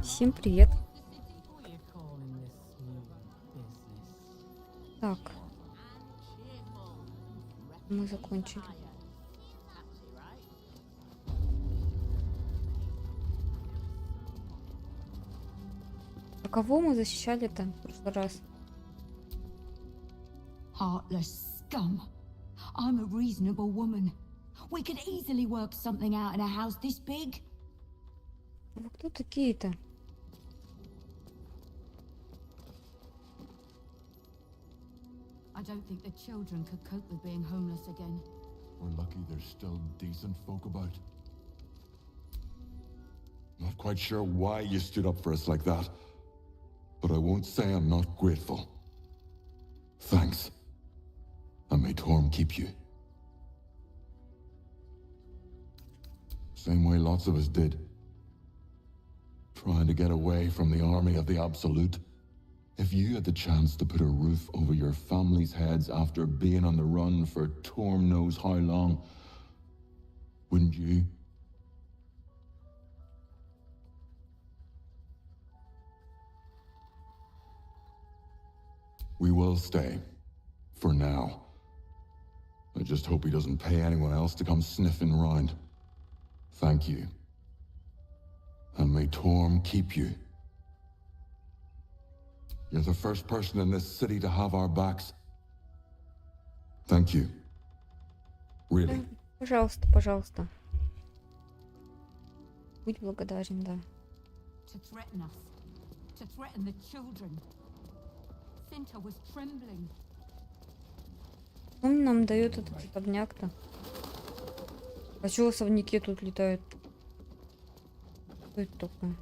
Всем привет. Так, мы закончили. А кого мы защищали-то в прошлый раз? Heartless scum. I'm a reasonable woman. We could easily work something out in a house this big. Вы кто такие-то? I don't think the children could cope with being homeless again. We're lucky there's still decent folk about. Not quite sure why you stood up for us like that, but I won't say I'm not grateful. Thanks. And may Torm keep you. Same way lots of us did. Trying to get away from the army of the Absolute. If you had the chance to put a roof over your family's heads after being on the run for Torm knows how long, wouldn't you? We will stay. For now. I just hope he doesn't pay anyone else to come sniffing round. Thank you. And may Torm keep you. You're the first person in this city to have our backs. Thank you. Really. Пожалуйста, пожалуйста. Будь благодарен, да. To threaten us. To threaten the children. Cinta was trembling. Он нам дает этот особняк-то. А чего особняки тут летают? Что это такое?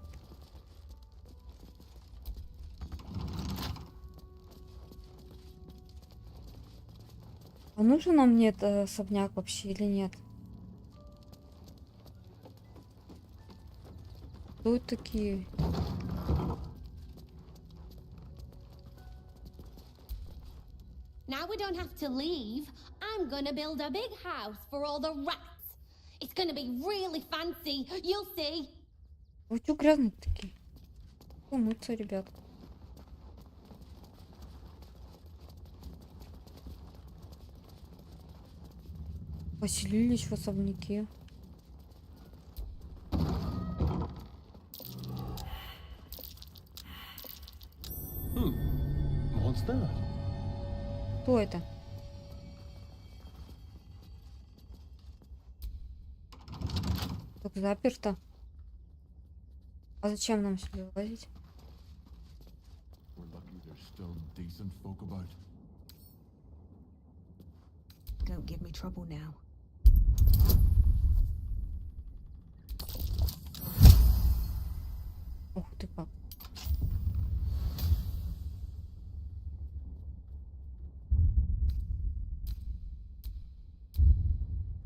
А нужен нам мне этот особняк вообще или нет? Кто это такие? Now we don't have to leave. I'm gonna build a big house for all the rats. It's gonna be really fancy. You'll see. Вы чё грязные такие? Умыться, ребят. Поселились в особняке. What's that? Кто это? Тут заперто. А зачем нам сюда лазить? We're lucky there's still decent folk about. Don't give me trouble now. Ух ты как.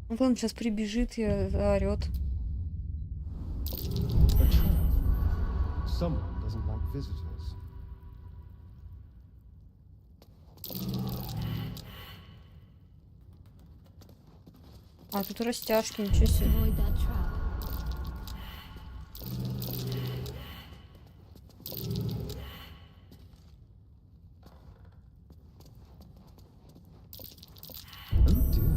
Вот он сейчас прибежит и заорет. A trap. Someone doesn't like visitors. А тут растяжки, ничего себе. Avoid that trap. Oh dear.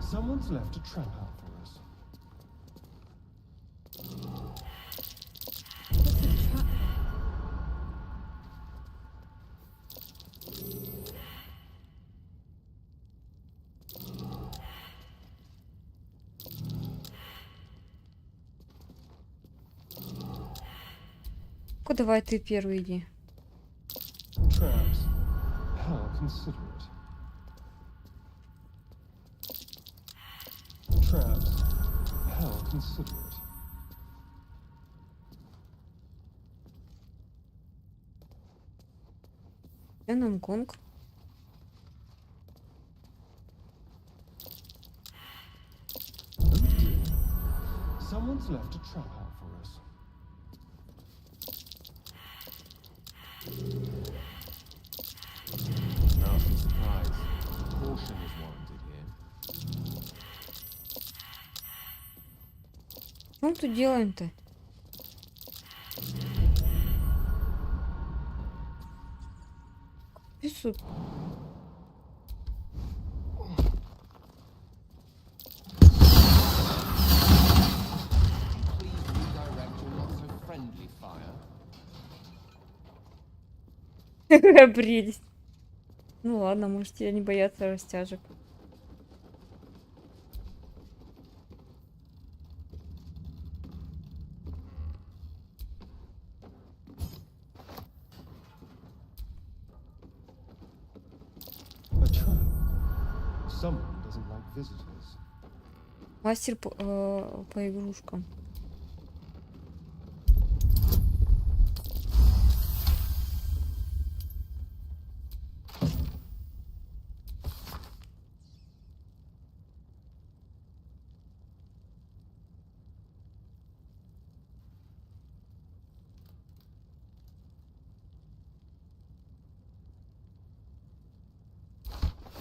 Someone's left a trap out for us. What's the trap? Ну-ка, давай ты первый иди. Traps. How considerate. Traps. How considerate. Я нам гонг. Oh dear. Someone's left a trap out for us. Nasty surprise. Caution is warranted here. Что мы тут делаем-то? Писут. Please redirect your not so friendly fire. Какая прелесть. Ну ладно, можете не бояться растяжек. A trap. Someone doesn't like visitors. Мастер по игрушкам.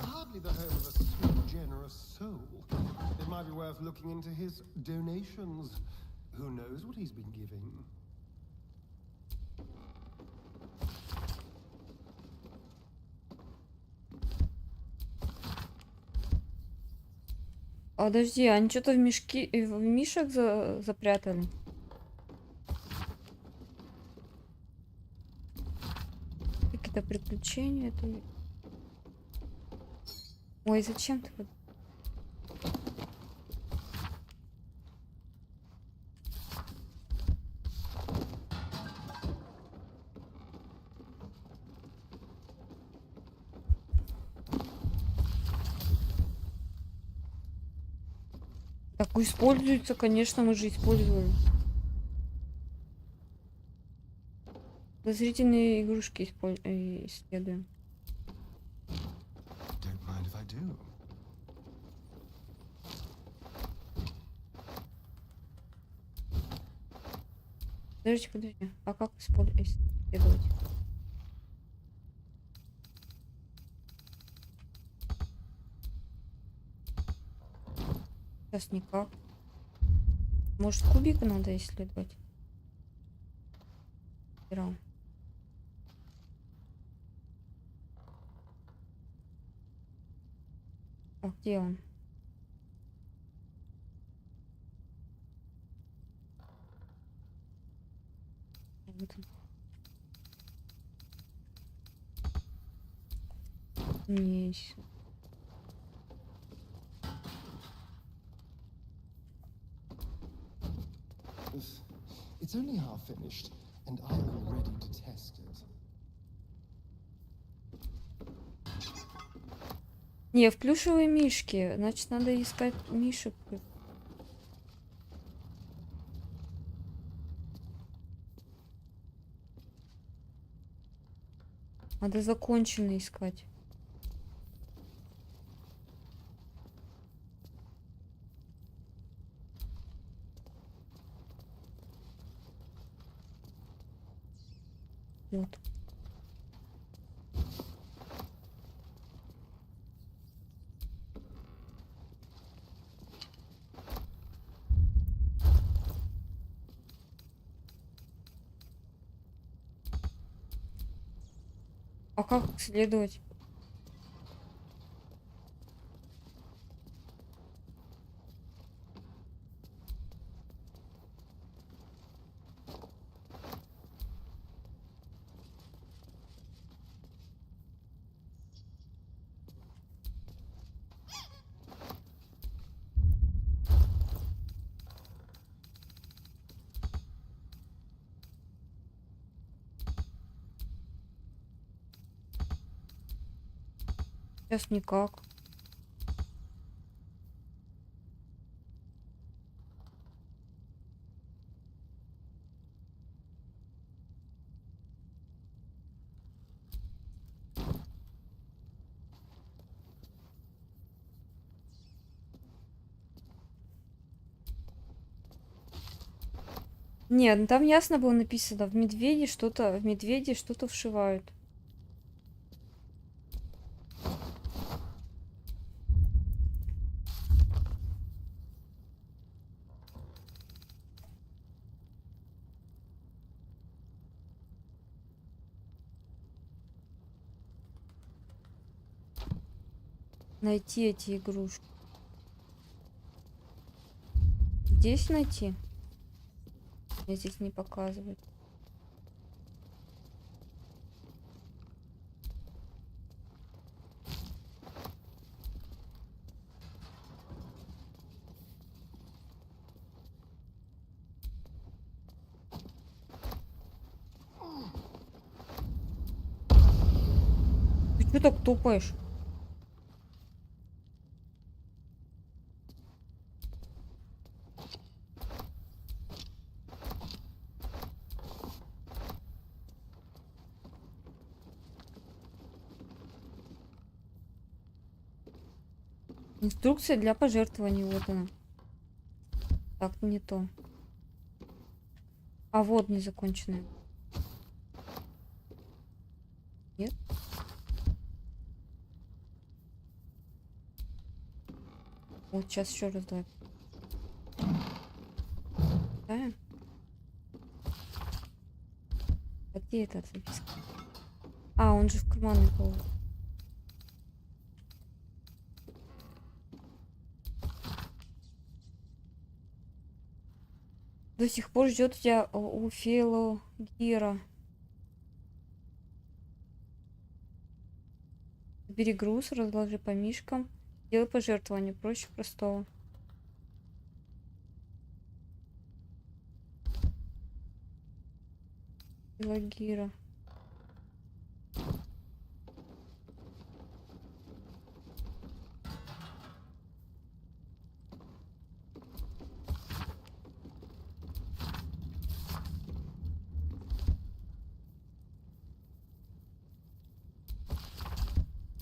Hardly the home of a sweet, generous soul. It might be worth looking into his donations. Who knows what he's been giving? Подожди, они что-то в мешки, в мишек запрятали. Какие-то приключения. Это... Ой, зачем ты? Так используется, конечно, мы же используем. Подозрительные игрушки исследуем. Don't mind if I do. Подожди. А как исследовать? Сейчас никак. Может, кубик надо исследовать? Спираль. А где он? Вот он. Не, It's only half finished, and I'm ready to test it. Не, в плюшевые мишки. Значит, надо искать мишек. Надо законченно искать. Вот. А как исследовать? Сейчас никак. Нет, ну там ясно было написано, в медведи что-то вшивают. найти эти игрушки? Здесь найти? Мне здесь не показывает. Ты что так тупаешь? Инструкция для пожертвований, вот она. Так, не то. А вот незаконченная. Нет? Вот сейчас еще раз давай. Да? А где этот записка? А, он же в кармане положил. До сих пор ждет тебя у Филогира. Бери груз, разложи по мишкам. Делай пожертвование, проще простого. Филогира.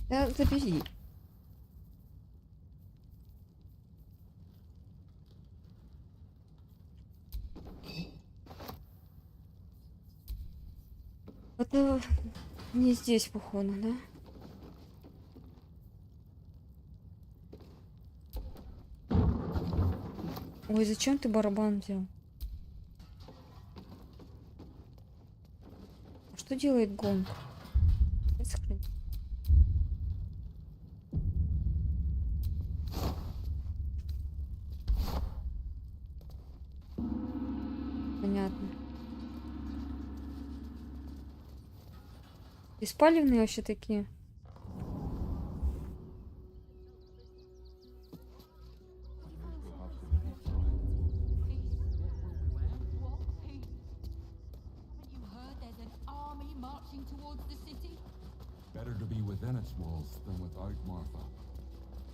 Да, забери. Это не здесь, походу, да? Ой, зачем ты барабан взял? А что делает гонг? Понятно. Беспалевные вообще такие. Better to be within its walls than without, Martha.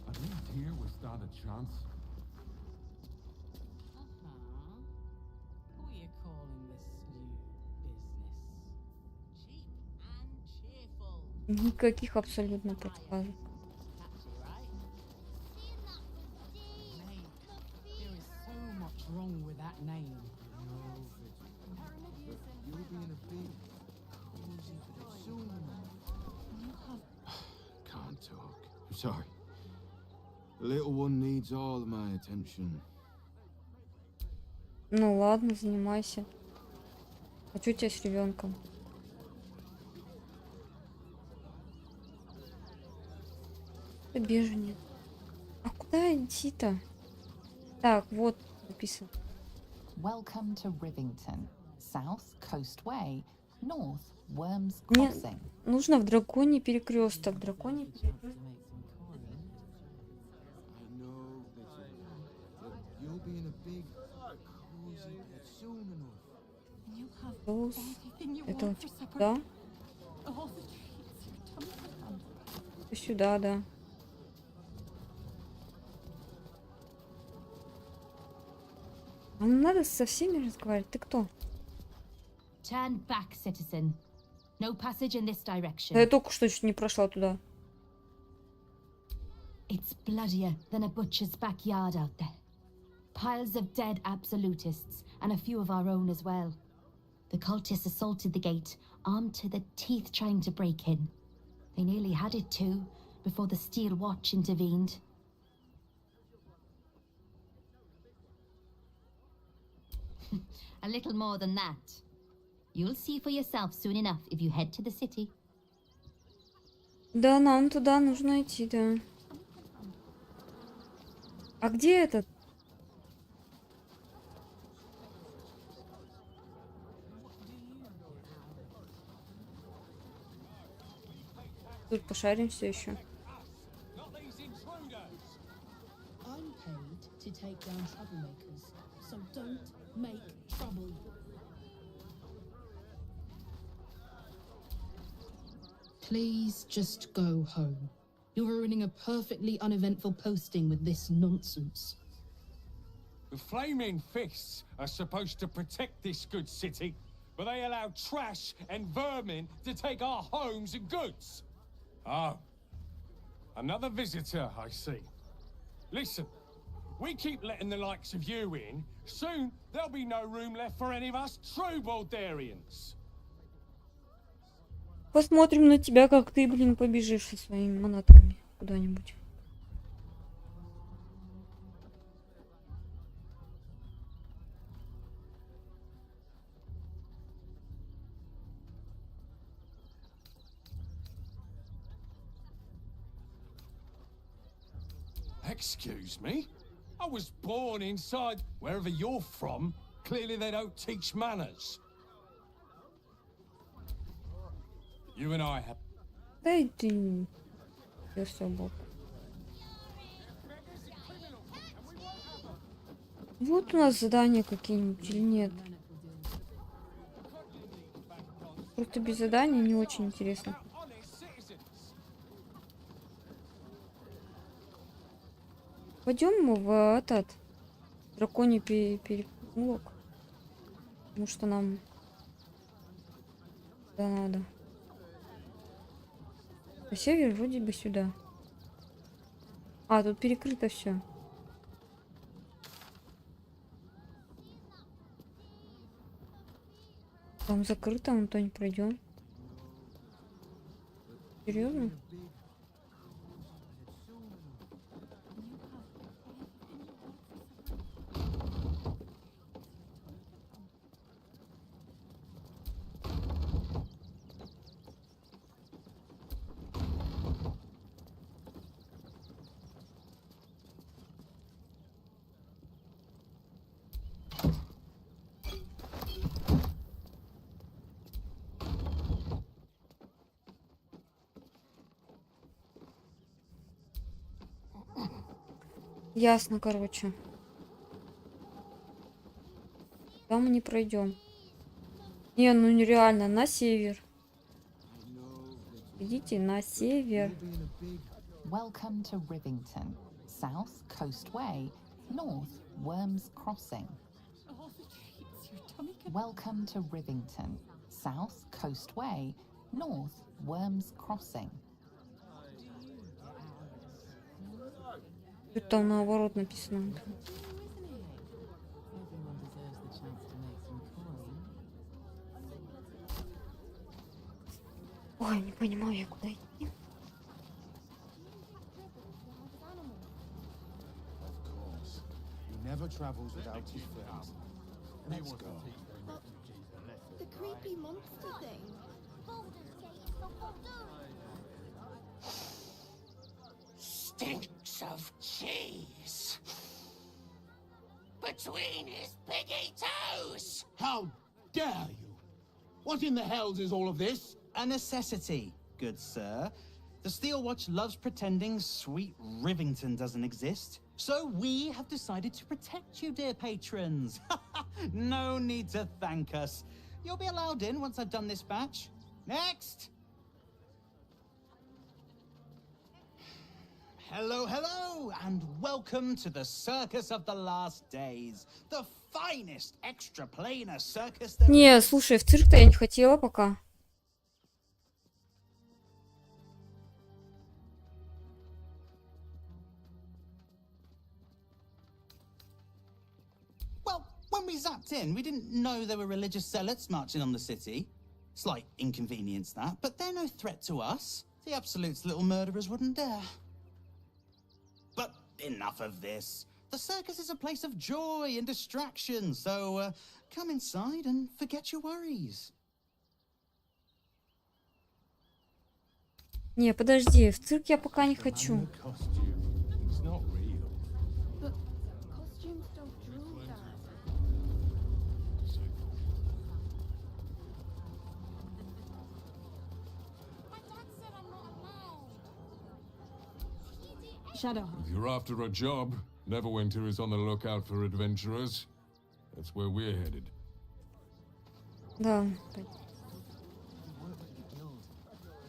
At least here we stand a chance. What are you calling this new business? Cheap and cheerful. Никаких абсолютно подсказок. Catchy, right? Mate, there is so much wrong with that name. You'll be in a big, cozy soon. Can't talk. I'm sorry. The little one needs all of my attention. Ну ладно, занимайся. А что у тебя с ребенком? Это беженец. А куда идти-то? Так, вот написано. Welcome to Rivington. South Coast Way. North Worms Мне Crossing. нужно в драконий перекресток. Драконий перекресток. I know that you'll be in a big, cozy bed soon enough. Соус. Это вот сюда. Сюда, да. А надо со всеми разговаривать. Ты кто? Turn back, citizen. No passage in this Да я direction. только что чуть не прошла туда. It's bloodier than a butcher's backyard out there. Piles of dead absolutists, and a few of our own as well. The cultists assaulted the gate, armed to the teeth trying to break in. They nearly had it too, before the Steel Watch intervened. A little more than that. You'll see for yourself soon enough if you head to the city. Да, нам туда нужно идти, да. А где этот? Тут пошаримся еще. I'm paid to take down troublemakers, so don't make trouble. Please just go home. You're ruining a perfectly uneventful posting with this nonsense. The Flaming Fists are supposed to protect this good city, but they allow trash and vermin to take our homes and goods. Oh, another visitor, I see. Listen, we keep letting the likes of you in, soon there'll be no room left for any of us true Baldurians. Посмотрим на тебя, как ты, блин, побежишь со своими манатками куда-нибудь. Excuse me? I was born inside wherever you're from. Clearly they don't teach manners. You and I have... Да и ты... Я все, Бог. Вот у нас задания какие-нибудь или нет? Просто без заданий не очень интересно. Пойдем мы в этот драконий переулок, потому что нам да надо. На север вроде бы сюда. А, тут перекрыто все. Там закрыто, мы то не пройдем. Серьезно? Ясно, короче. Там мы не пройдем. Не, ну нереально, на север. Идите на север. Welcome to Rivington. South, Coast Way. North, Worms Crossing. Welcome to Rivington. South, Coast Way. North, Worms Crossing. Тут там наоборот написано. Ой, не понимаю я, куда идти. He never travels without his friends. Let's go. The creepy monster thing. Stinks of cheese between his piggy toes. How dare you? What in the hells is all of this? A necessity, good sir. The Steel Watch loves pretending sweet Rivington doesn't exist. So we have decided to protect you, dear patrons. No need to thank us. You'll be allowed in once I've done this batch. Next! Hello, hello, and welcome to the Circus of the Last Days. The finest extra-planar circus there Не, слушай, в цирк-то я не хотела пока. Well, when we zapped in, we didn't know there were religious zealots marching on the city. Slight inconvenience, that, but they're no threat to us. The Absolute's little murderers wouldn't dare. But enough of this. The circus is a place of joy and distraction, so come inside and forget your worries. Не, подожди, в цирк я пока не хочу. It's not real. But If you're after a job, Neverwinter is on the lookout for adventurers. That's where we're headed. Да.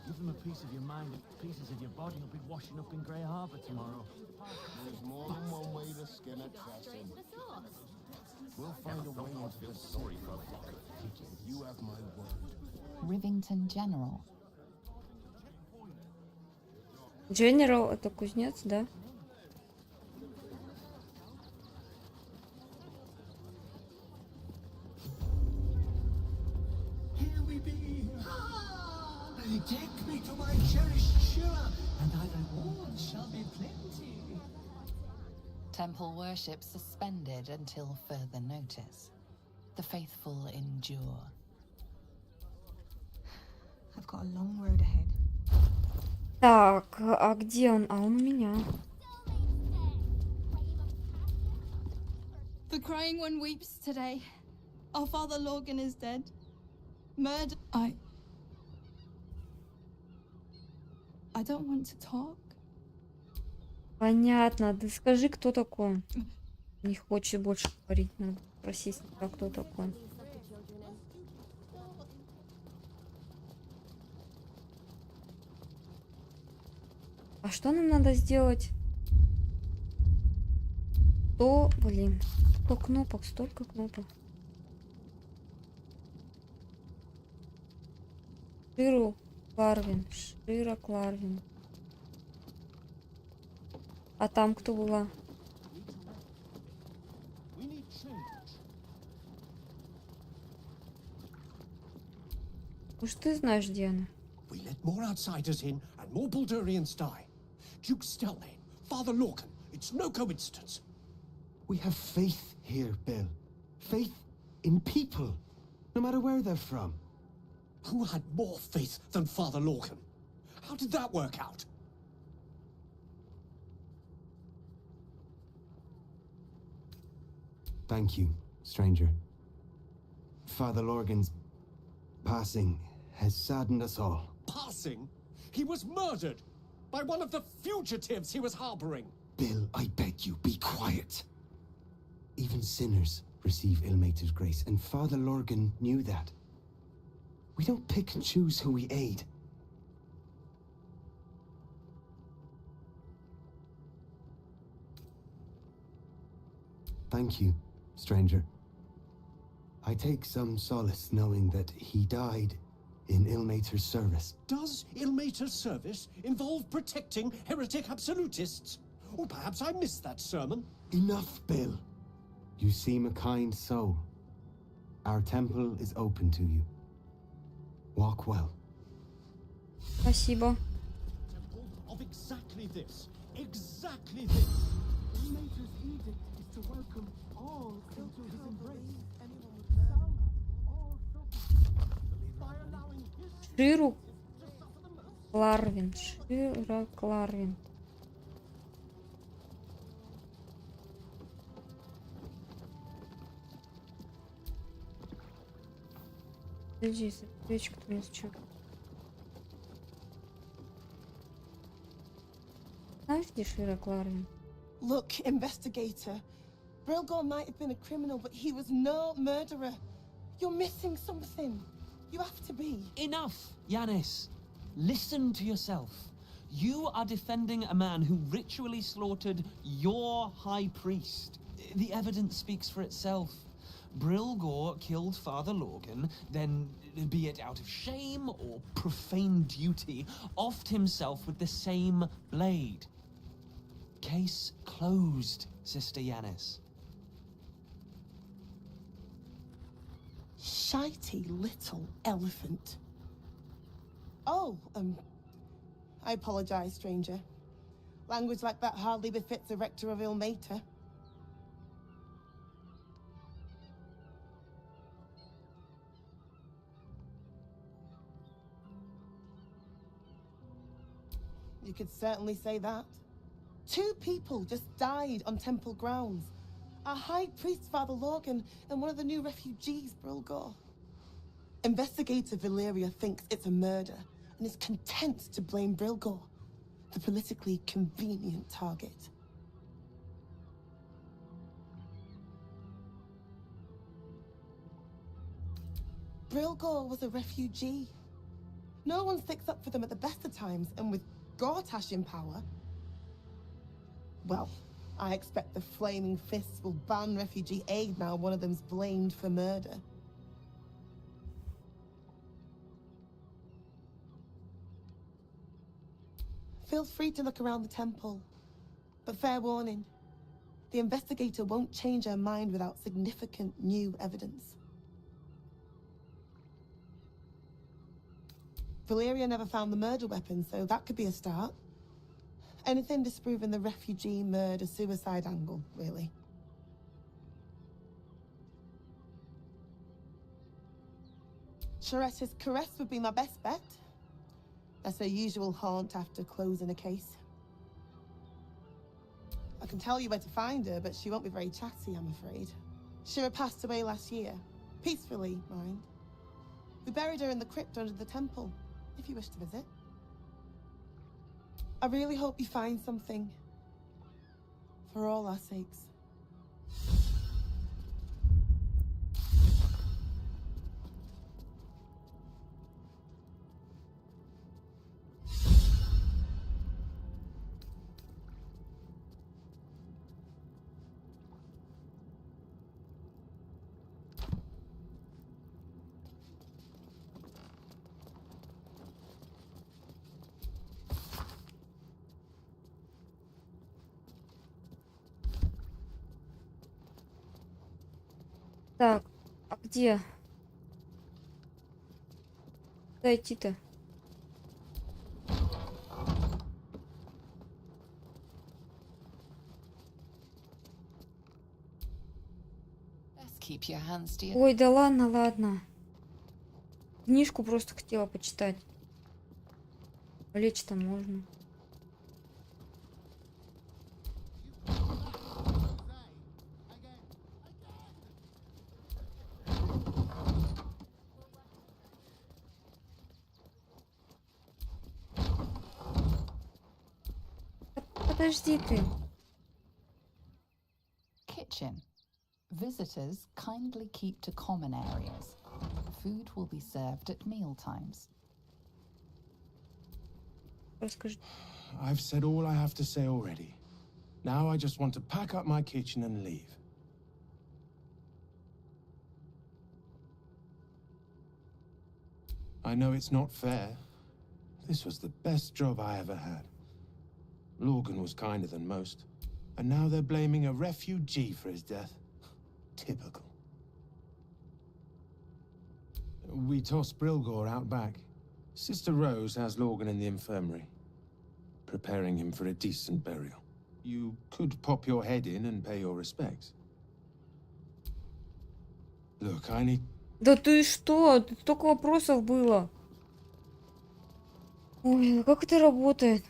Give them a piece of your mind and pieces of your body will be washing up in Grey Harbour tomorrow. There's more than one way to skin a crescent. We'll find a way into this story for you have my word. Rivington General. General — это кузнец, да? Here we be. Take me to my cherished Shira, and thy reward shall be plenty. Temple worship suspended until further notice. The faithful endure. I've got a long road ahead. Так, а где он? А он у меня. The crying one weeps today. Our father Lorgan is dead. Murder. I don't want to talk. Понятно. Да скажи, кто такой. Не хочет больше говорить. Надо спросить, а кто такой. А что нам надо сделать? Блин. Сколько кнопок, столько кнопок. Шира Кларвин. А там кто была? Уж ты знаешь, где она. We let more outsiders in and more Baldurians die. Duke Stellane, Father Lorcan, it's no coincidence. We have faith here, Bill. Faith in people, no matter where they're from. Who had more faith than Father Lorcan? How did that work out? Thank you, stranger. Father Lorgan's passing has saddened us all. Passing? He was murdered by one of the fugitives he was harboring. Bill, I beg you, be quiet. Even sinners receive Ilmater's grace, and Father Lorgan knew that. We don't pick and choose who we aid. Thank you, stranger. I take some solace knowing that he died in Ilmater's service. Does Ilmater's service involve protecting heretic absolutists? Or perhaps I missed that sermon. Enough, Bill. You seem a kind soul. Our temple is open to you. Walk well. Спасибо. Of exactly this. Exactly this. Ilmater's edict is to welcome all into his embrace. Шира Кларвин. Подожди, свечка-то у нас что? Знаешь, где Шира Кларвин? Look, investigator. Brilgor might have been a criminal, but he was no murderer. You're missing something. You have to be. Enough, Yanis. Listen to yourself. You are defending a man who ritually slaughtered your high priest. The evidence speaks for itself. Brilgor killed Father Lorgan, then, be it out of shame or profane duty, offed himself with the same blade. Case closed, Sister Yanis. Shitey little elephant. Oh, I apologize, stranger. Language like that hardly befits a rector of Ilmater. You could certainly say that. 2 people just died on temple grounds. Our High Priest, Father Lorgan, and one of the new refugees, Brilgor. Investigator Valeria thinks it's a murder and is content to blame Brilgor. the politically convenient target. Brilgor was a refugee. No one sticks up for them at the best of times, and with Gortash in power, well, I expect the Flaming Fists will ban refugee aid now one of them's blamed for murder. Feel free to look around the temple, but fair warning, the investigator won't change her mind without significant new evidence. Valeria never found the murder weapon, so that could be a start. Anything disproving the refugee murder-suicide angle, really. Chares's caress would be my best bet. That's her usual haunt after closing a case. I can tell you where to find her, but she won't be very chatty, I'm afraid. Shira passed away last year. Peacefully, mind. We buried her in the crypt under the temple, if you wish to visit. I really hope you find something. For all our sakes. Так, а где? Куда идти-то? Keep your hands to your... Ой, да ладно, ладно. Книжку просто хотела почитать. Лечь-то можно. Подожди ты. Kitchen. Visitors kindly keep to common areas. Food will be served at meal times. Расскажи. I've said all I have to say already. Now I just want to pack up my kitchen and leave. I know it's not fair. This was the best job I ever had. Lorgan was kinder than most. And now they're blaming a refugee for his death. Typical. We tossed Brilgor out back. Sister Rose has Lorgan in the infirmary, preparing him for a decent burial. You could pop your head in and pay your respects. Look, I need... Да ты что? Тут столько вопросов было. Ой, как это работает?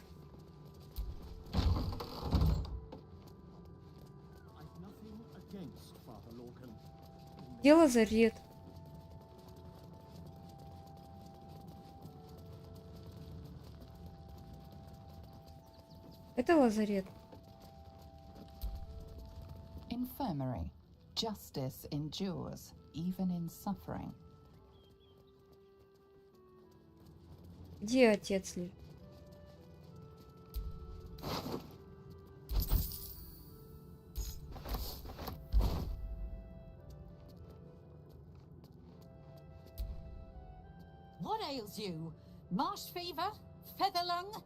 Где лазарет? Это лазарет. Infirmary. Justice endures, even in suffering. Где отец ли? What ails you? Marsh fever? Feather lung?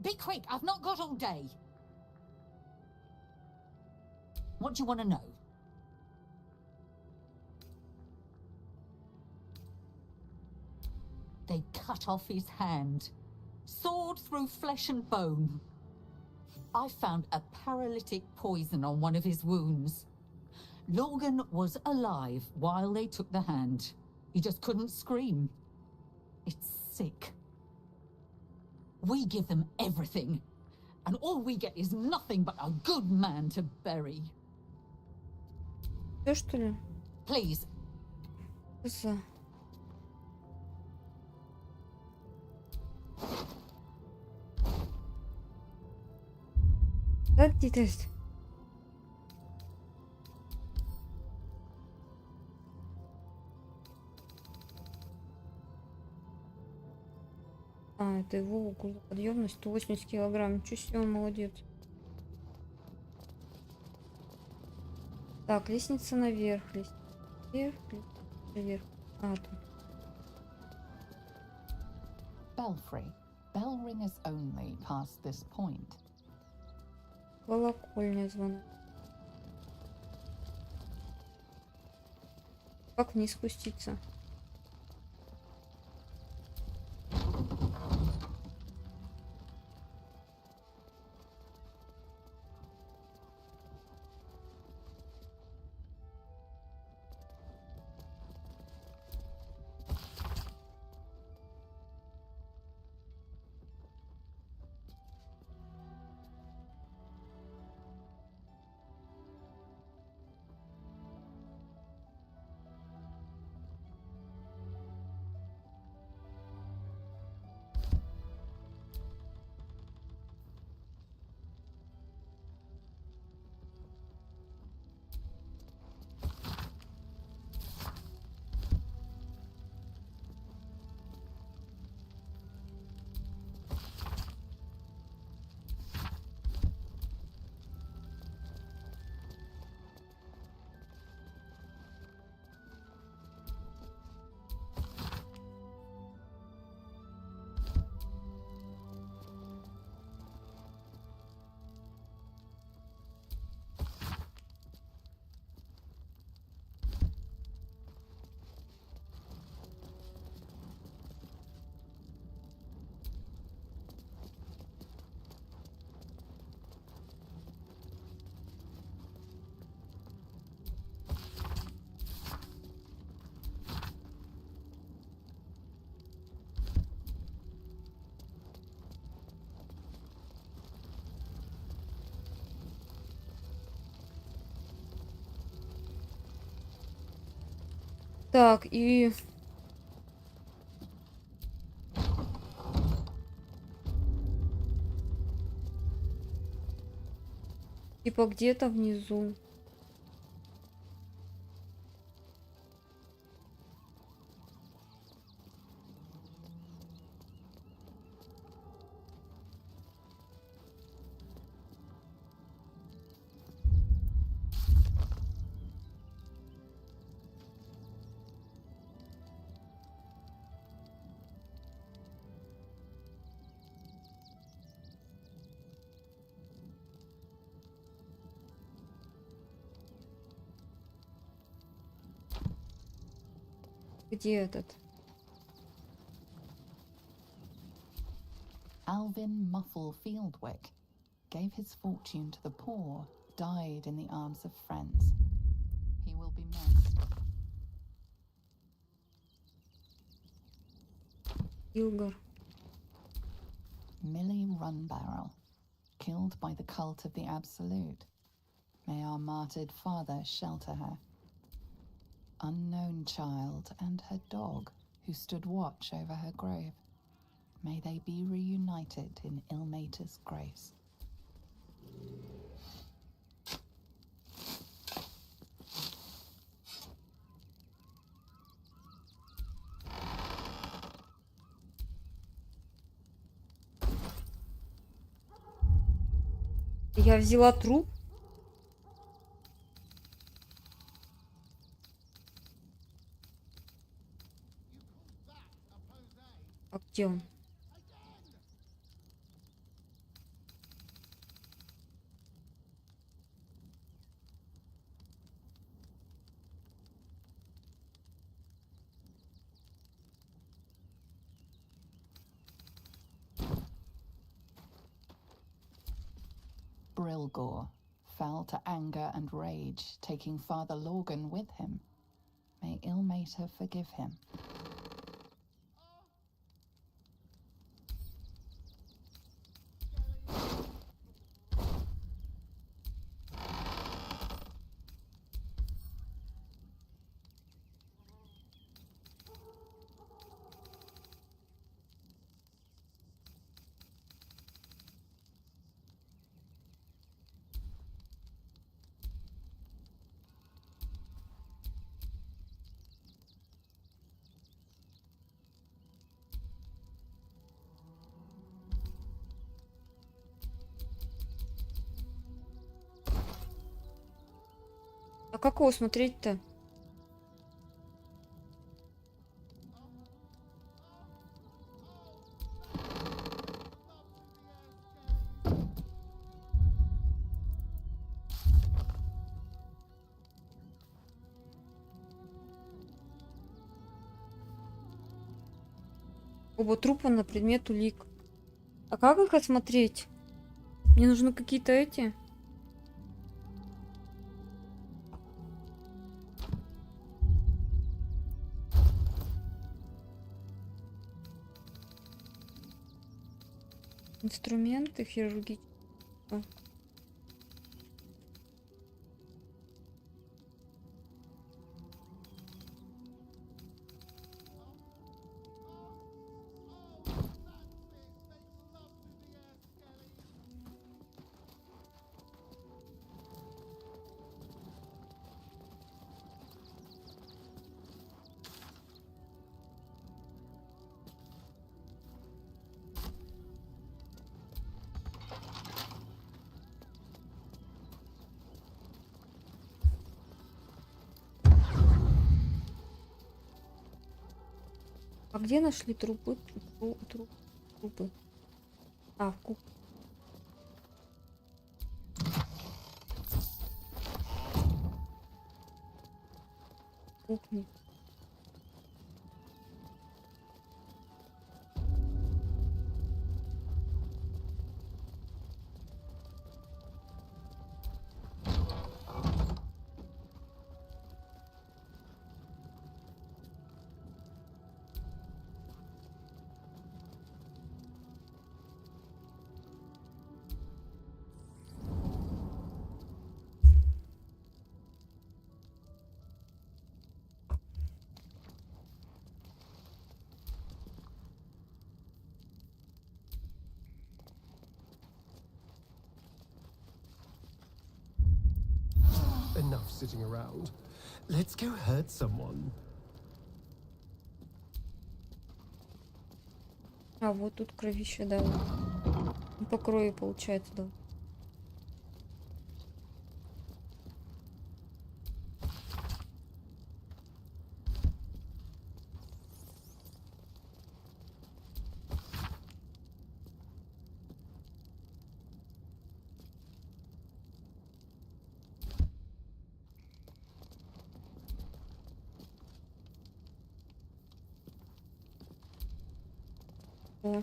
Be quick, I've not got all day. What do you want to know? They cut off his hand. Sword through flesh and bone. I found a paralytic poison on one of his wounds. Lorgan was alive while they took the hand. He just couldn't scream. It's sick. We give them everything, and all we get is nothing but a good man to bury. Всё, что ли? Please. Да, детест. А, это его грузоподъемность 180 килограмм. Ничего себе, он молодец. Так, лестница наверх. Лестница наверх. А, тут. Belfry. Bell ringers only past this point. Колокольня звонок. Как вниз спуститься? Так, и... Типа где-то внизу. Где этот? Alvin Muffle Fieldwick gave his fortune to the poor, died in the arms of friends. He will be missed. Илгар. Millie Runbarrel, killed by the cult of the Absolute. May our martyred father shelter her. Unknown child and her dog, who stood watch over her grave. May they be reunited in Ilmater's grace. Я взяла труп. А где он? Brilgor fell to anger and rage, taking Father Lorgan with him. May Ilmater forgive him. А как его смотреть-то? Оба трупа на предмет улик. А как их осмотреть? Мне нужны какие-то эти. Инструменты хирургические. А где нашли трупы? Трупы. А, в кухне. Кухни. Enough sitting around. Let's go hurt someone. А вот тут кровище дало. По крови получается, да. О.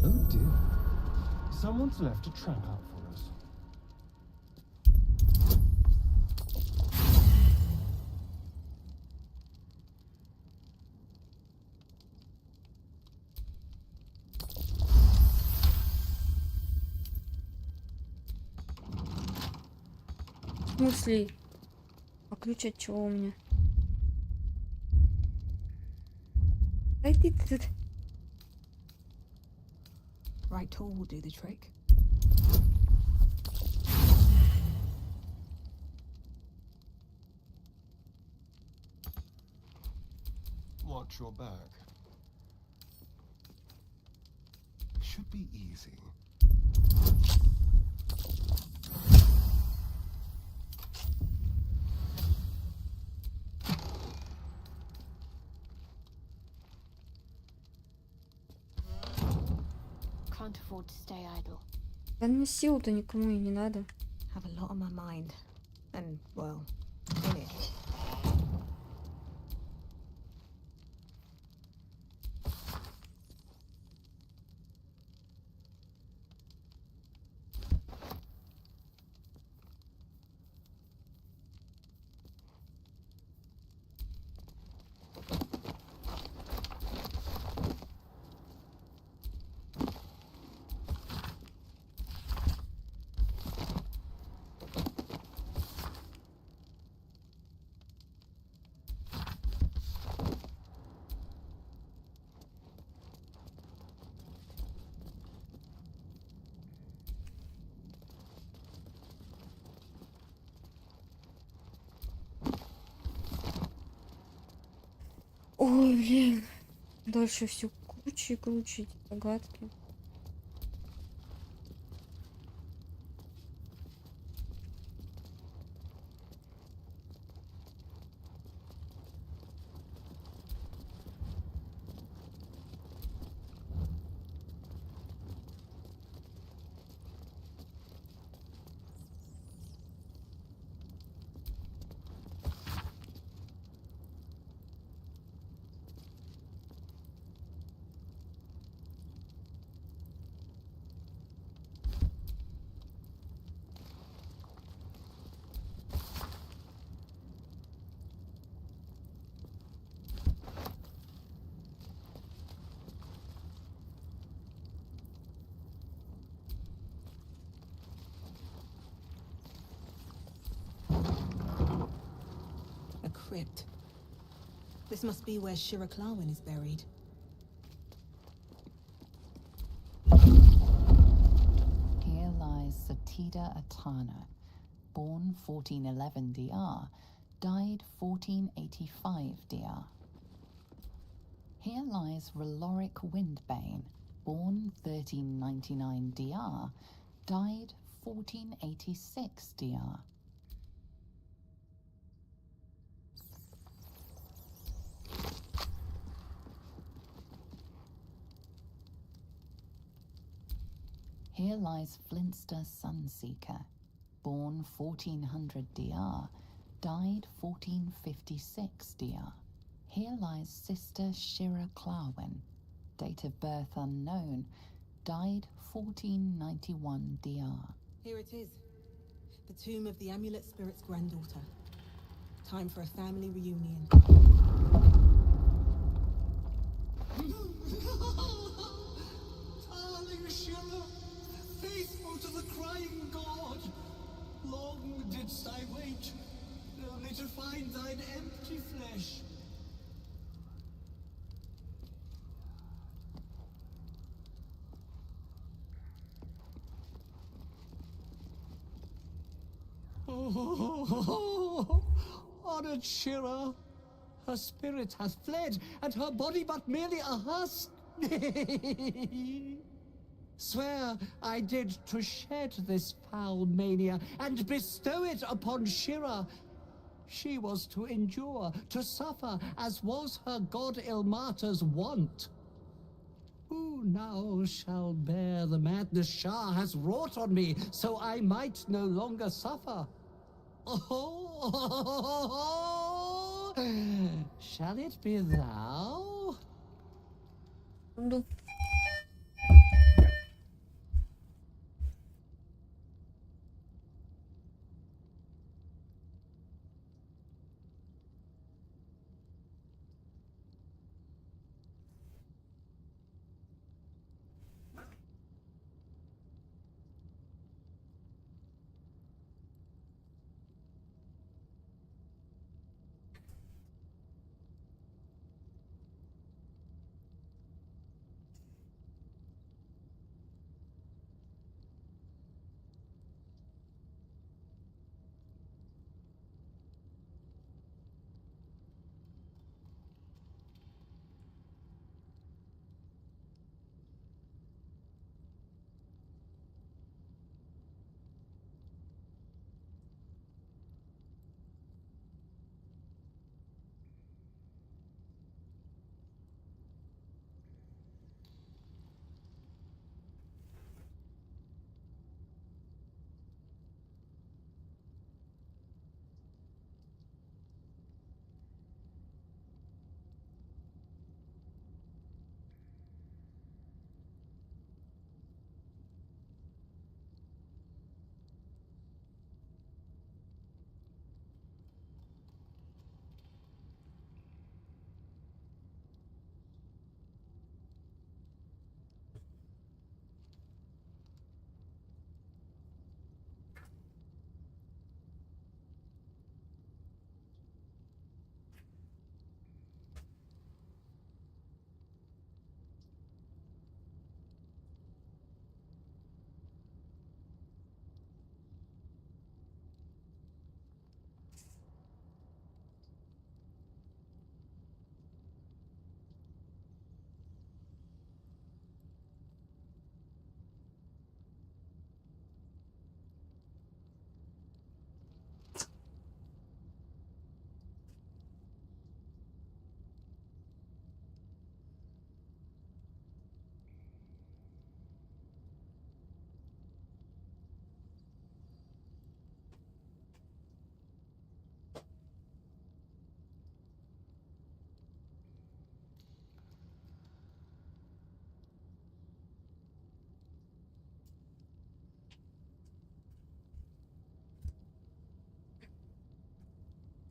Oh dear. Someone's left a trap out for us. В смысле? А ключ от чего у меня? Ай ты. Right tool will do the trick. Watch your back. Should be easy. Can't afford to stay idle. Да мне сил-то никому и не надо. Have a lot on my mind. And, well, in it. Блин. Дальше все круче и круче эти загадки. A crypt. This must be where Shira Clarwin is buried. Here lies Satida Atana, born 1411 DR, died 1485 DR. Here lies Reloric Windbane, born 1399 DR, died 1486 DR. Here lies Flintster Sunseeker, born 1400 DR, died 1456 DR. Here lies Sister Shira Clarwin, date of birth unknown, died 1491 DR. Here it is. The tomb of the Amulet Spirit's granddaughter. Time for a family reunion. Darling Shira, faithful to the crying god, long didst I wait, only to find thine empty flesh. Oh, honored Shira, her spirit hath fled, and her body but merely a husk. Swear I did to shed this foul mania and bestow it upon Shira. She was to endure, to suffer, as was her god Ilmata's wont. Who now shall bear the madness Shah has wrought on me, so I might no longer suffer? Oh, shall it be thou? No.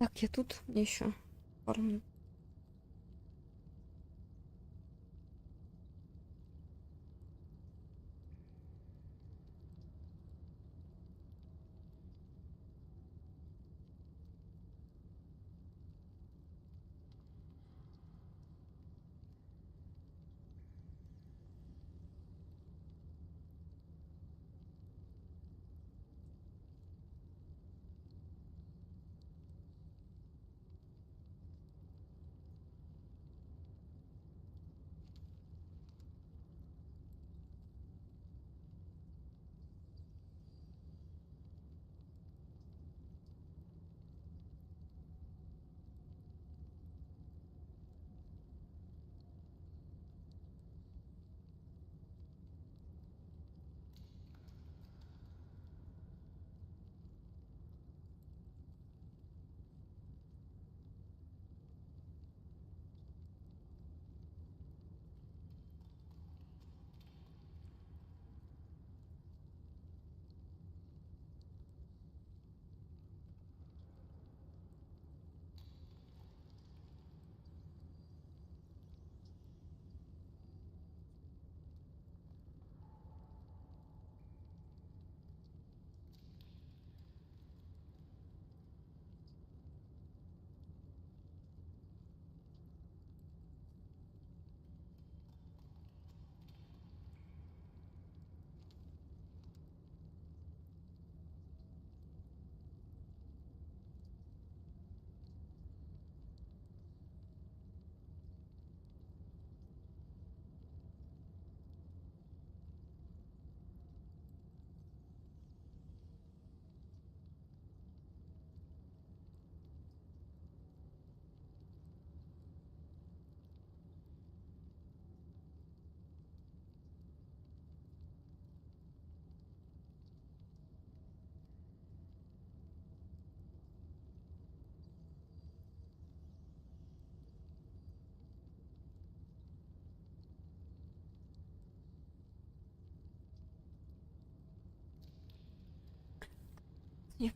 Так, я тут. Мне еще пару минут. Я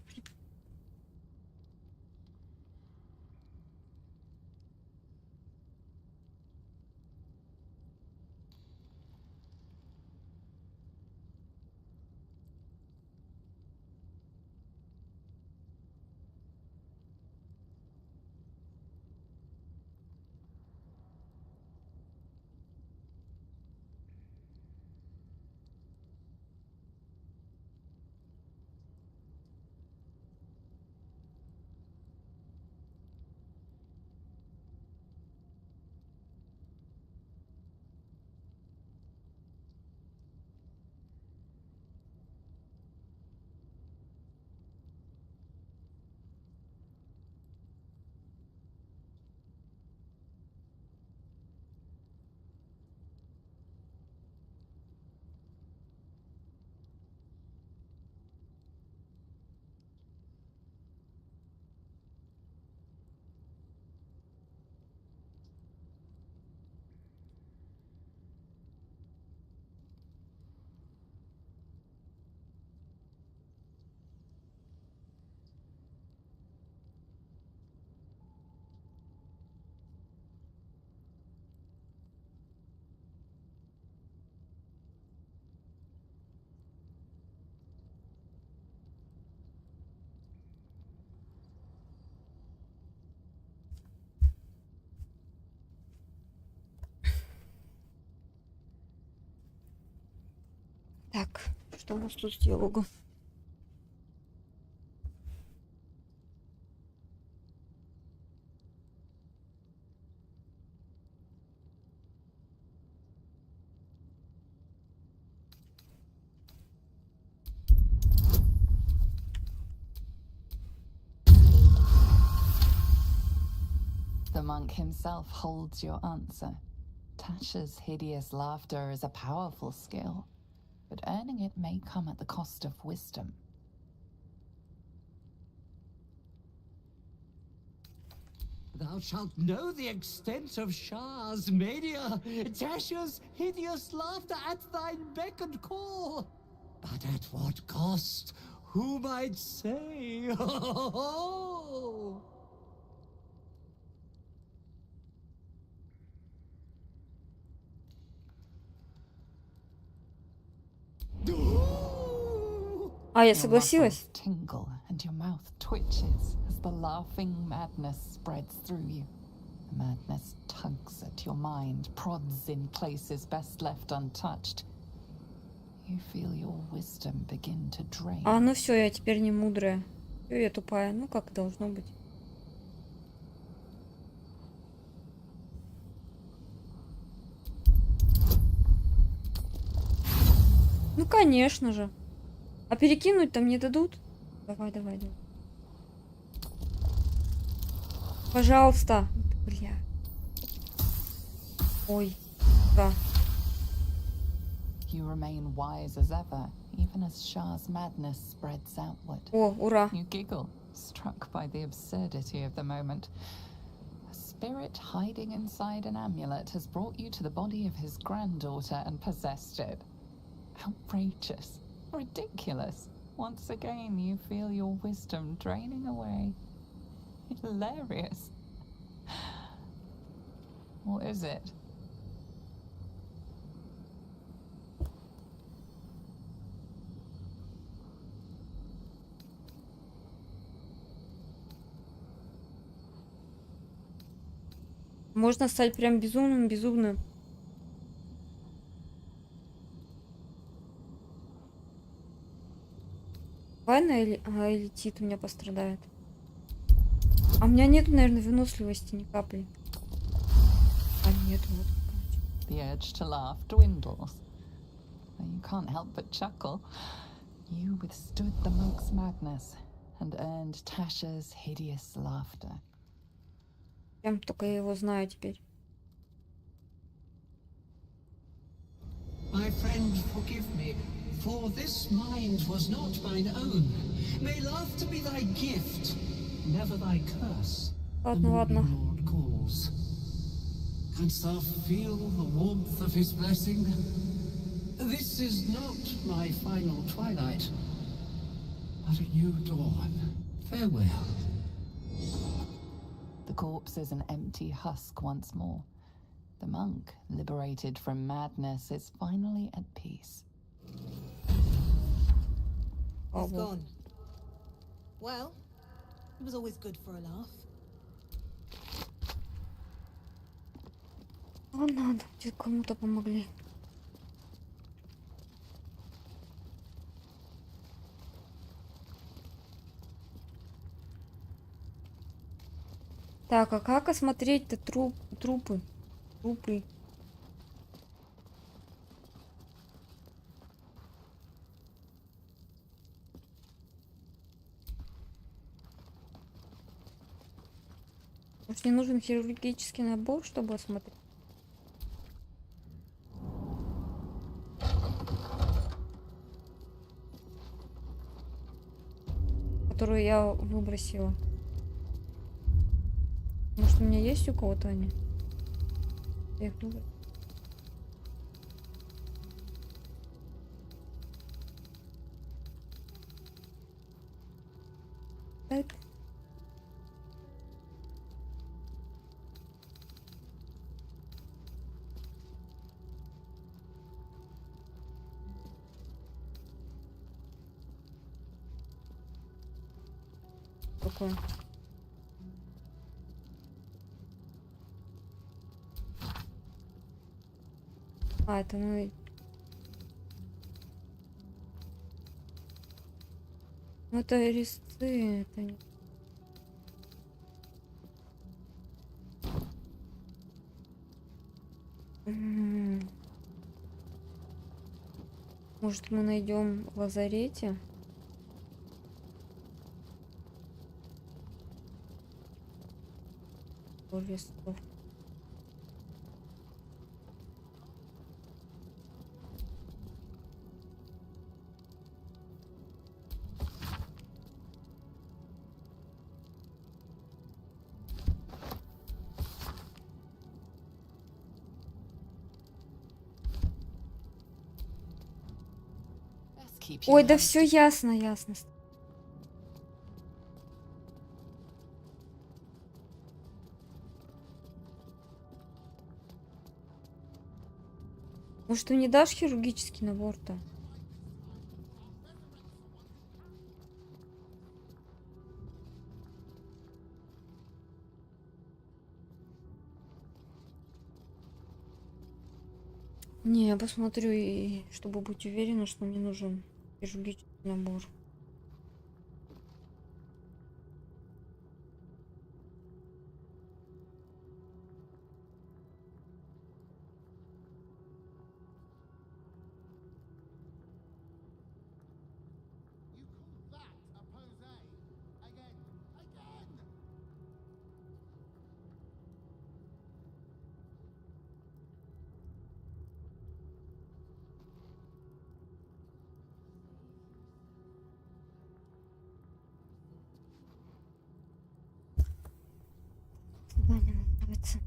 Так, что у нас тут с диалогом? The monk himself holds your answer. Tasha's hideous laughter is a powerful skill, but earning it may come at the cost of wisdom. Thou shalt know the extent of Shah's mania, Tasha's hideous laughter at thine beck and call. But at what cost? Who might say? А, я Your согласилась. muscles tingle and your mouth twitches as the laughing madness spreads through you. The madness tugs at your mind, prods in places best left untouched. You feel your wisdom begin to drain. А, ну все, я теперь не мудрая. Всё, я тупая. Ну, как должно быть. Ну, конечно же. А перекинуть там не дадут? Давай, давай, давай. Пожалуйста. Бля. Ой. Да. You remain wise as ever, even as Shah's madness spreads outward. О, ура. You giggle, struck by the absurdity of the moment. A spirit hiding inside an amulet has brought you to the body of his granddaughter and possessed it. Outrageous. Ridiculous. Once again, you feel your wisdom draining away. Hilarious. What is it? Можно стать прям безумным. Вайна или... Ага, летит, у меня пострадает. А у меня нет, наверное, выносливости ни капли. А нет, вот. The urge to laugh dwindles. You can't help but chuckle. You withstood the monk's madness and earned Tasha's hideous laughter. Прям только я его знаю теперь. My friend, forgive me, for this mind was not mine own. May laughter be thy gift, never thy curse. Ладно, ладно. Lord calls. Canst thou feel the warmth of his blessing? This is not my final twilight, but a new dawn. Farewell. The corpse is an empty husk once more. The monk, liberated from madness, is finally at peace. He's gone. Well, it was always good for a laugh. Ладно, где кому-то помогли. Так, а как осмотреть-то трупы? Трупы. Может, мне нужен хирургический набор, чтобы осмотреть? Которую я выбросила. Может, у меня есть у кого-то они? Я их выбросила. Так. Такое. А, это ну... Ну, это резцы, это не... Может, мы найдем в лазарете? Резцов. Ой, да все ясно, ясно. Может, ты мне дашь хирургический набор-то? Не, я посмотрю, и чтобы быть уверена, что мне нужен хирургический набор. Задание нравится.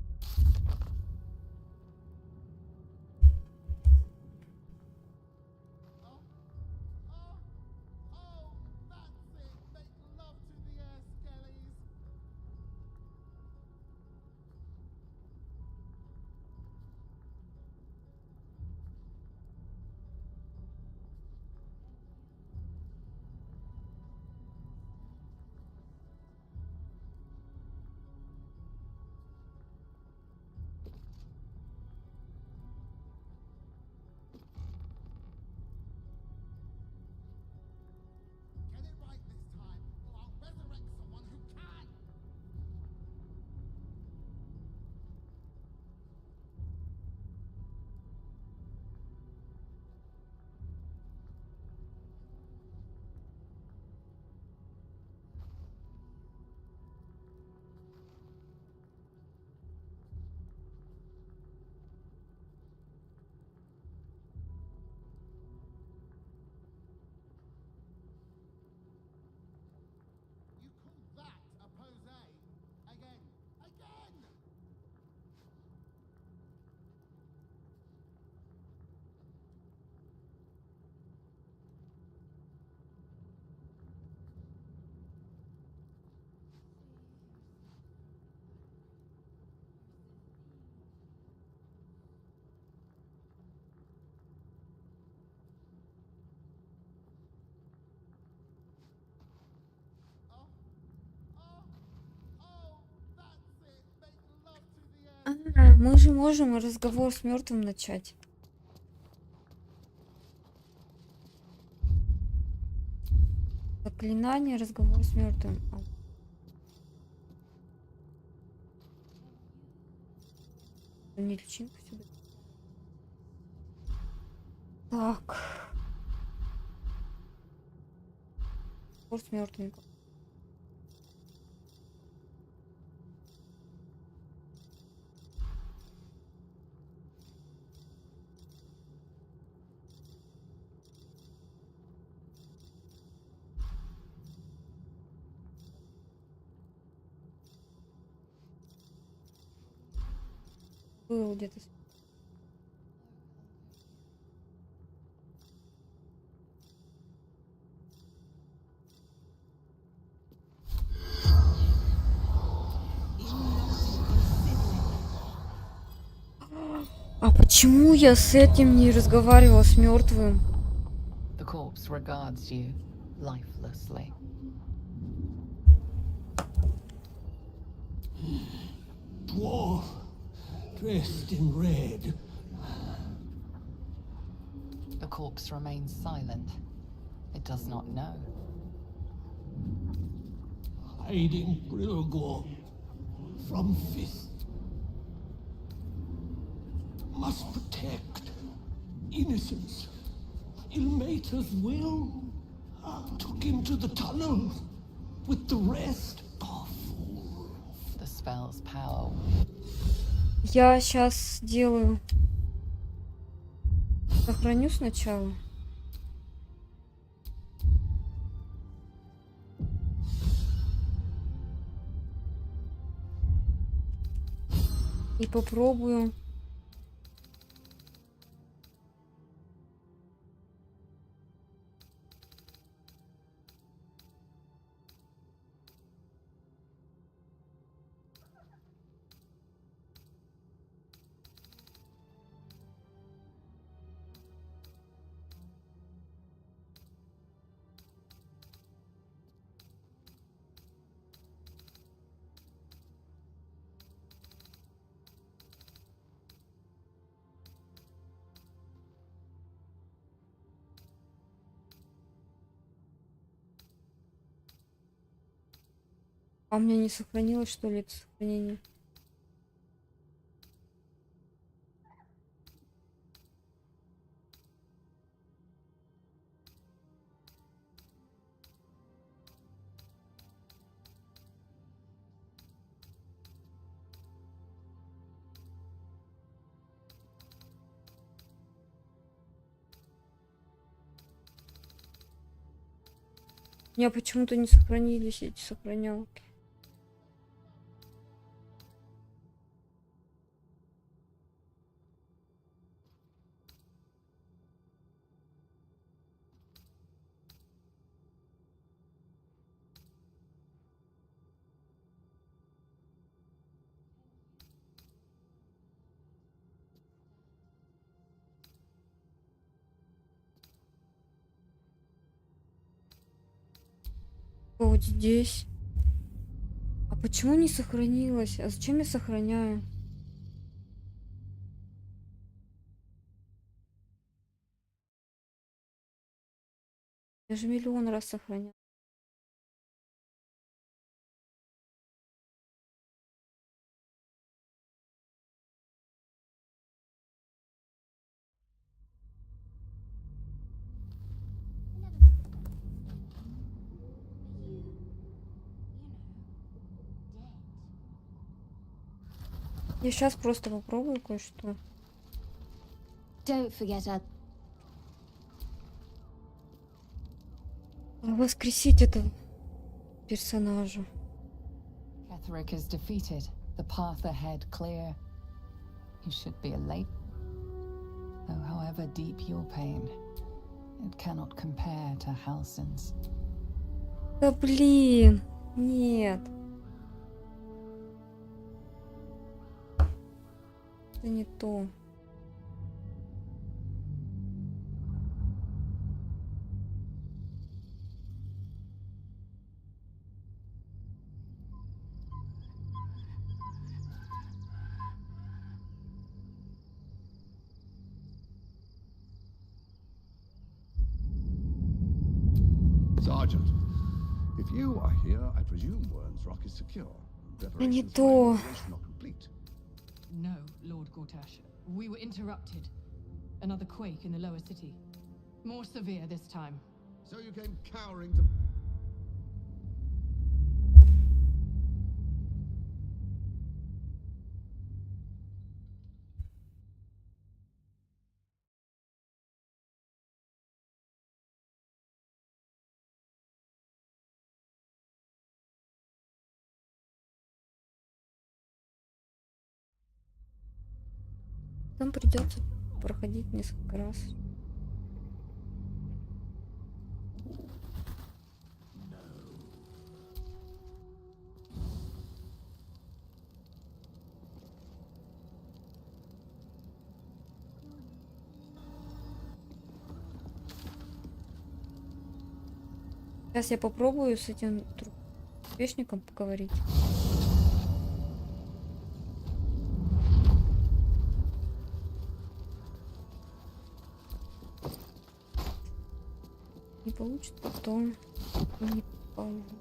Мы же можем разговор с мертвым начать. Заклинание, разговор с мертвым. Не личинку сюда. Так. Разговор с мертвым. Был где-то. А почему я с этим не разговаривала, с мертвым? The corpse regards you lifelessly. Dwarf, dressed in red. The corpse remains silent. It does not know. Hiding Brilgor from Fist. Must protect innocence. Ilmater's will took him to the tunnel with the rest. The spell's power. Я сейчас делаю. Сохраню сначала. И попробую. А у меня не сохранилось, что ли, это сохранение? У меня почему-то не сохранились эти сохранялки. Вот здесь. А почему не сохранилось? А зачем я сохраняю? Я же миллион раз сохраняю. Я сейчас просто попробую кое-что. Don't forget our Воскресить этого персонажа. Ketherick is defeated, the path ahead clear. You should be elate. Though however deep your pain, it cannot compare to Halsin's. Да блин, нет. Это не то. Sergeant, if you are here, I presume Wern's Rock is secure. Да не Preparations for то. evacuation are complete. No, Lord Gortash. We were interrupted. Another quake in the lower city. More severe this time. So you came cowering to... Там придется проходить несколько раз. Сейчас я попробую с этим трупешником поговорить. Не получится, потом не получится.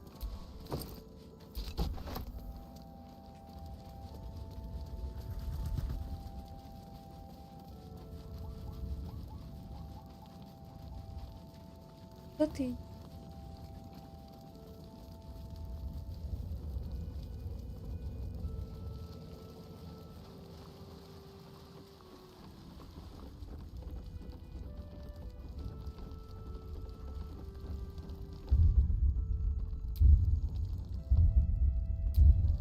Да ты.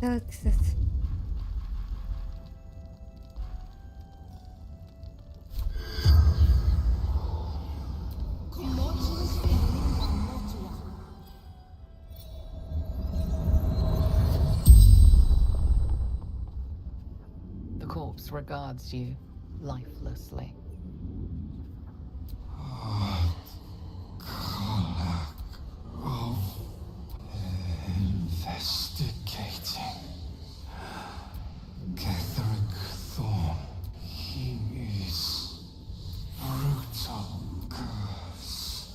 Так, кстати. The corpse regards you lifelessly. Investigating. Ketherick Thorn. He is brutal curse.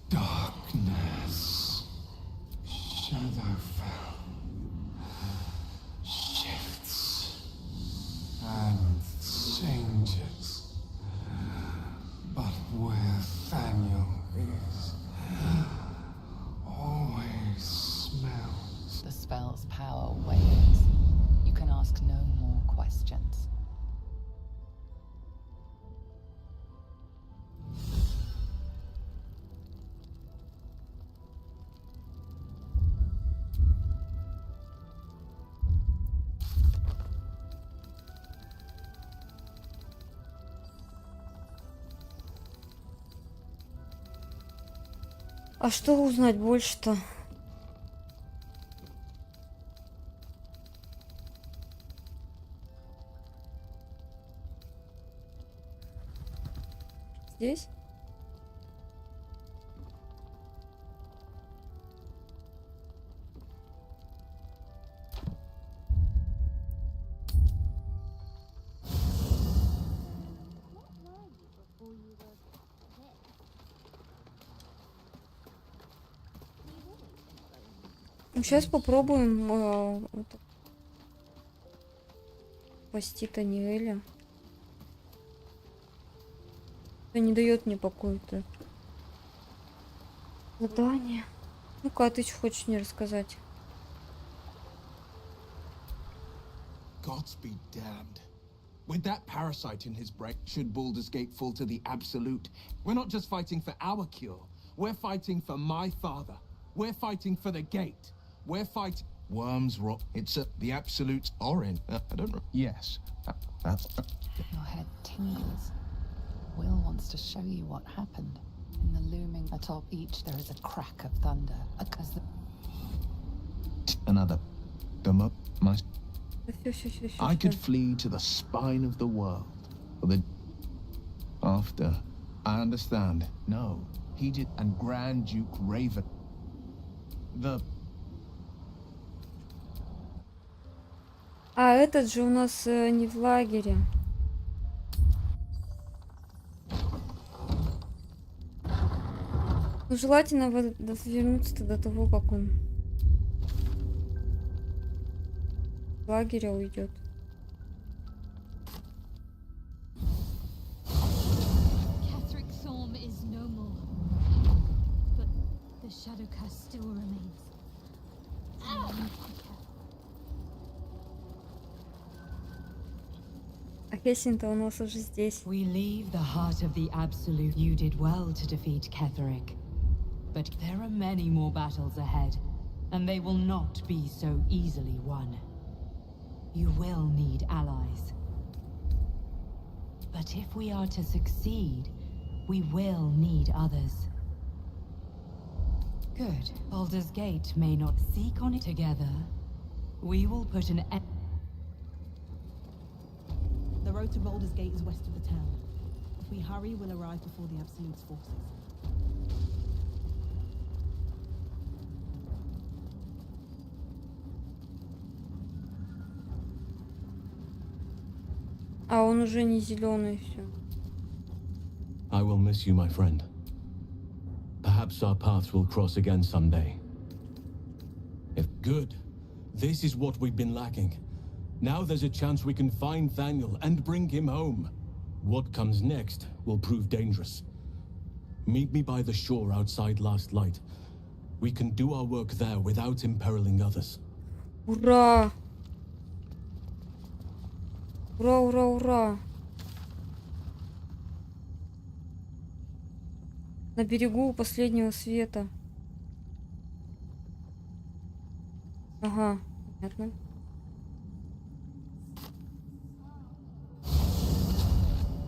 Darkness. Shadow А что узнать больше-то? Здесь? Сейчас попробуем спасти Таниэля. Это не дает мне покоя-то. Задание. Ну-ка, а ты что хочешь мне рассказать? Gods be damned. With that parasite in his brain, should Baldur's Gate fall to the Absolute, we're not just fighting for our cure. We're fighting for my father. We're fighting for the gate. We're fighting... Worms rot. It's the Absolute's Orin. I don't know. Yes. That's... Your head tingles. Will wants to show you what happened. In the looming atop each, there is a crack of thunder. Another... Come up, my... Всё. I could flee to the spine of the world. For the... After... I understand. No. He did... And Grand Duke Raven... The... А этот же у нас не в лагере. Ну, желательно вернуться до того, как он в лагере уйдет. Catherick Thorm is no more, but the shadow curse still remains. А Хессин-то у нас уже здесь. We leave the heart of the Absolute. You did well to defeat Ketherick. But there are many more battles ahead, and they will not be so easily won. You will need allies. But if we are to succeed, we will need others. Good. Baldur's Gate may not seek on it together. We will put an end. The road to Baldur's Gate is west of the town. If we hurry, we'll arrive before the Absolute's forces. А он уже не зеленый, все. I will miss you, my friend. Perhaps our paths will cross again someday. If good, this is what we've been lacking. Now there's a chance we can find Thaniel and bring him home. What comes next will prove dangerous. Meet me by the shore outside Last Light. We can do our work there without imperiling others. Ура! Ура! На берегу последнего света. Ага, понятно.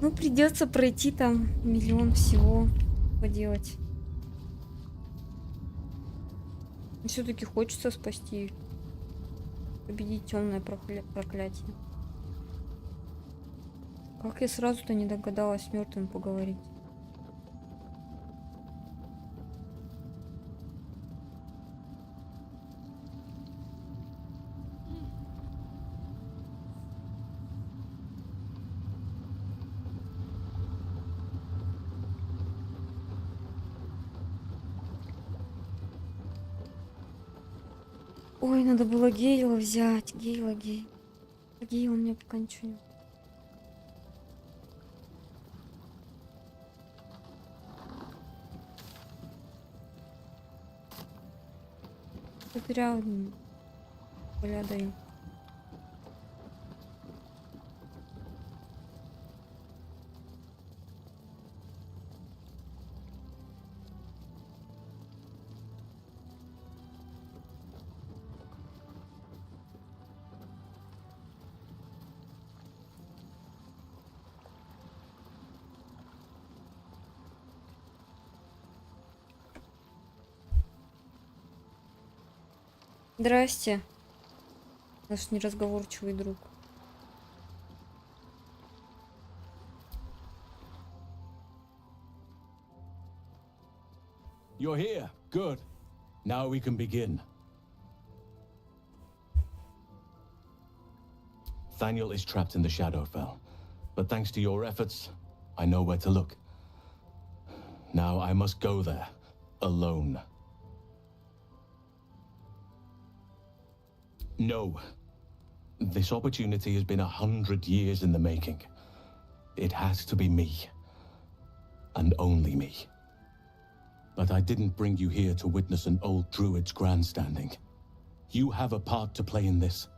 Ну, придется пройти там миллион всего поделать. Все-таки хочется спасти, победить темное проклятие. Как я сразу-то не догадалась с мертвым поговорить. Ой, надо было Гейла взять. Гейла. Гейла мне пока ничего не... Зря поля даю. Здрасте. Наш неразговорчивый друг. You're here. Good. Now we can begin. Thaniel is trapped in the Shadowfell, but thanks to your efforts, I know where to look. Now I must go there, alone. No. This opportunity has been 100 years in the making. It has to be me. And only me. But I didn't bring you here to witness an old druid's grandstanding. You have a part to play in this.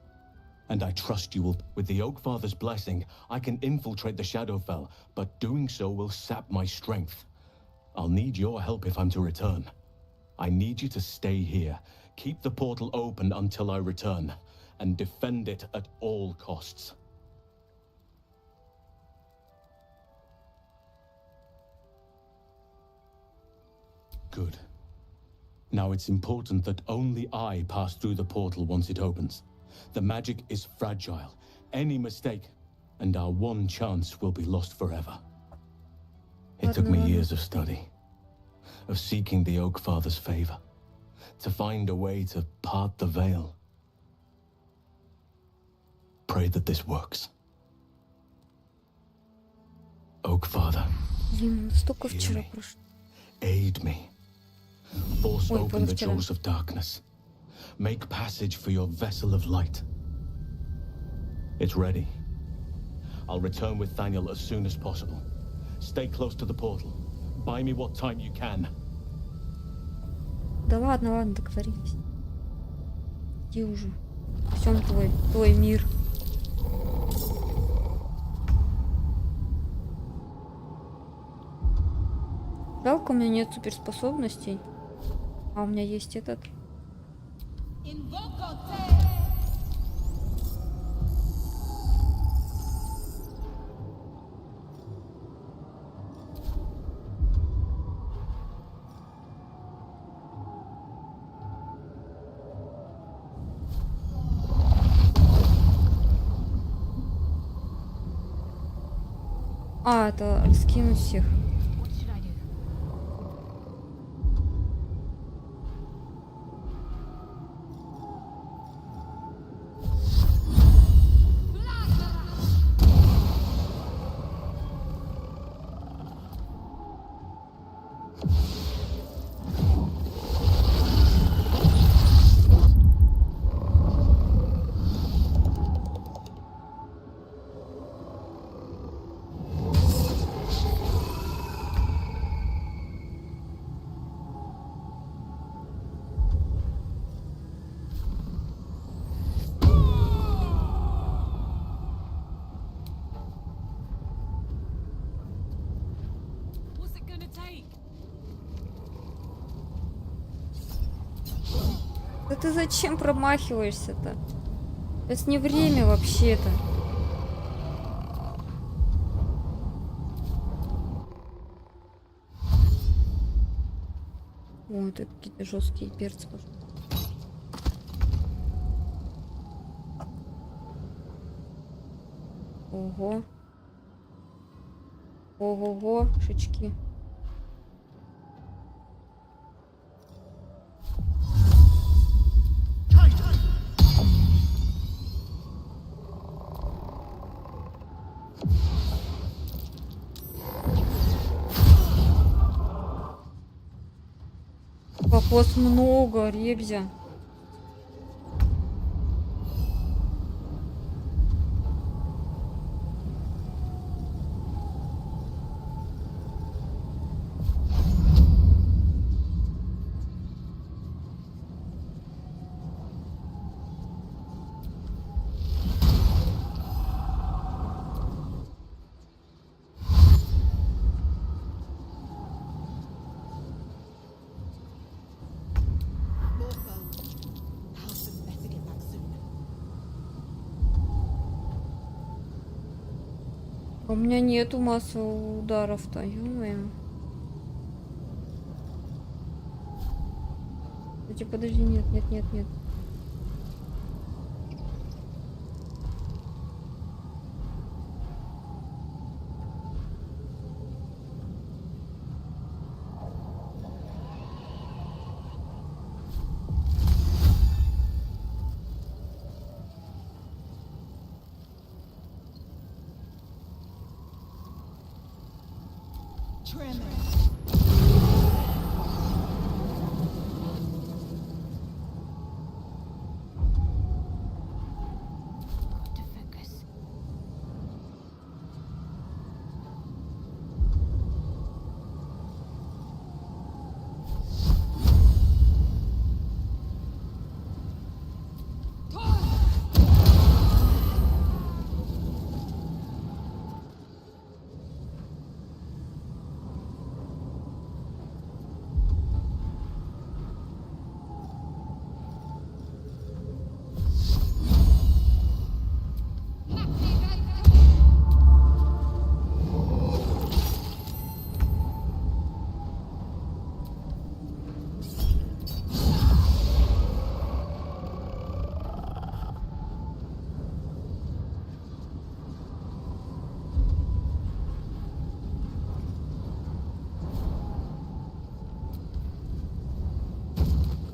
And I trust you will. With the Oakfather's blessing, I can infiltrate the Shadowfell, but doing so will sap my strength. I'll need your help if I'm to return. I need you to stay here, keep the portal open until I return, and defend it at all costs. Good. Now it's important that only I pass through the portal once it opens. The magic is fragile. Any mistake, and our one chance will be lost forever. It took me years of study, of seeking the Oakfather's favor, to find a way to part the veil. Pray that this works. Oakfather, Блин, столько вчера прошло. aid me. Force Ой, open the позавчера. jaws of darkness. Make passage for your vessel of light. It's ready. I'll return with Thaniel as soon as possible. Stay close to the portal. Buy me what time you can. Да ладно, ладно, договорились. Иди уже. Всем твой мир. Жалко, у меня нет суперспособностей. А у меня есть этот. А, это раскинуть всех. Да ты зачем промахиваешься-то? Это не время вообще-то. О, это какие-то жесткие перцы пошли. Ого. Ого-го, шички. Как вас много, ребзя. У меня нету массовых ударов-то, ё-моё. Подожди, нет.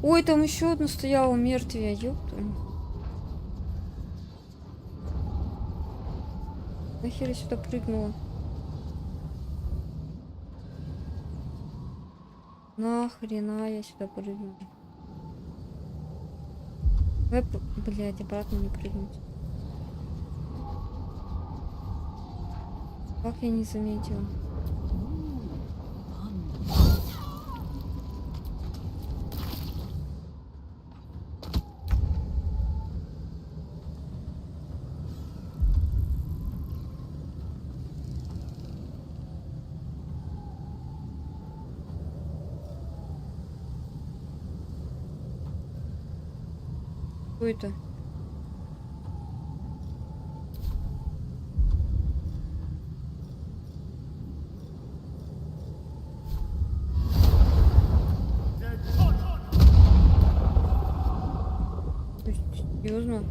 Ой, там еще одна стояла мертвая, ёпта. Нахер я сюда прыгнула? Нахрена я сюда прыгнула? Блядь, обратно не прыгнуть. Как я не заметила? Что это? Серьезно?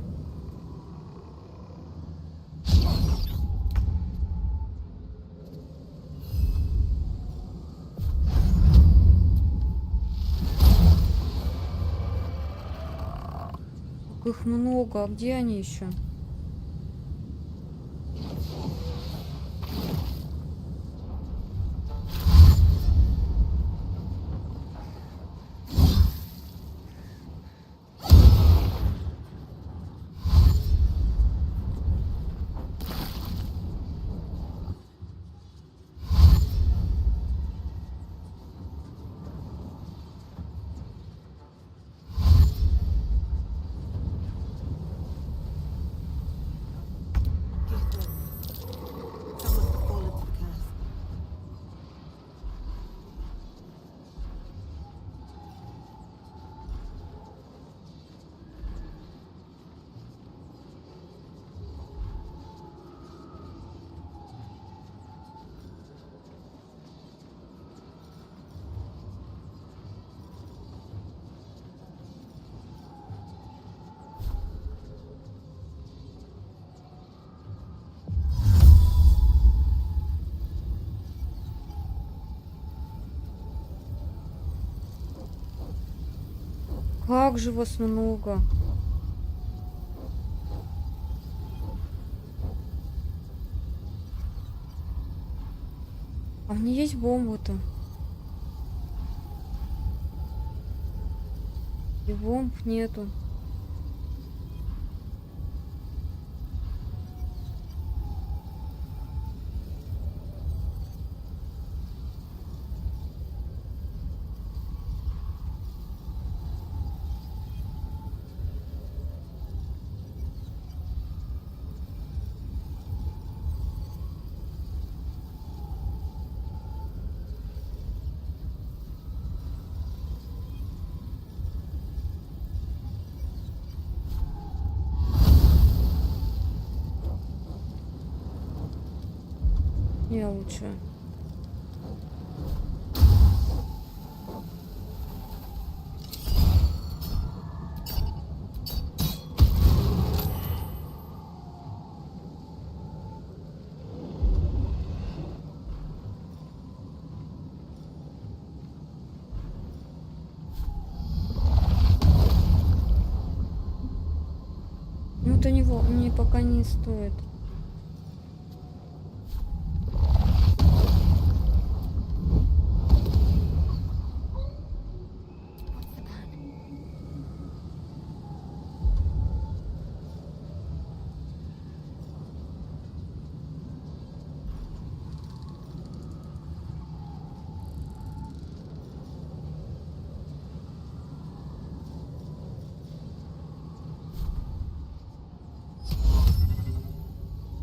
Их много, а где они еще? Как же вас много? А мне есть бомба-то? И бомб нету. Я лучше. Ну, то него мне пока не стоит.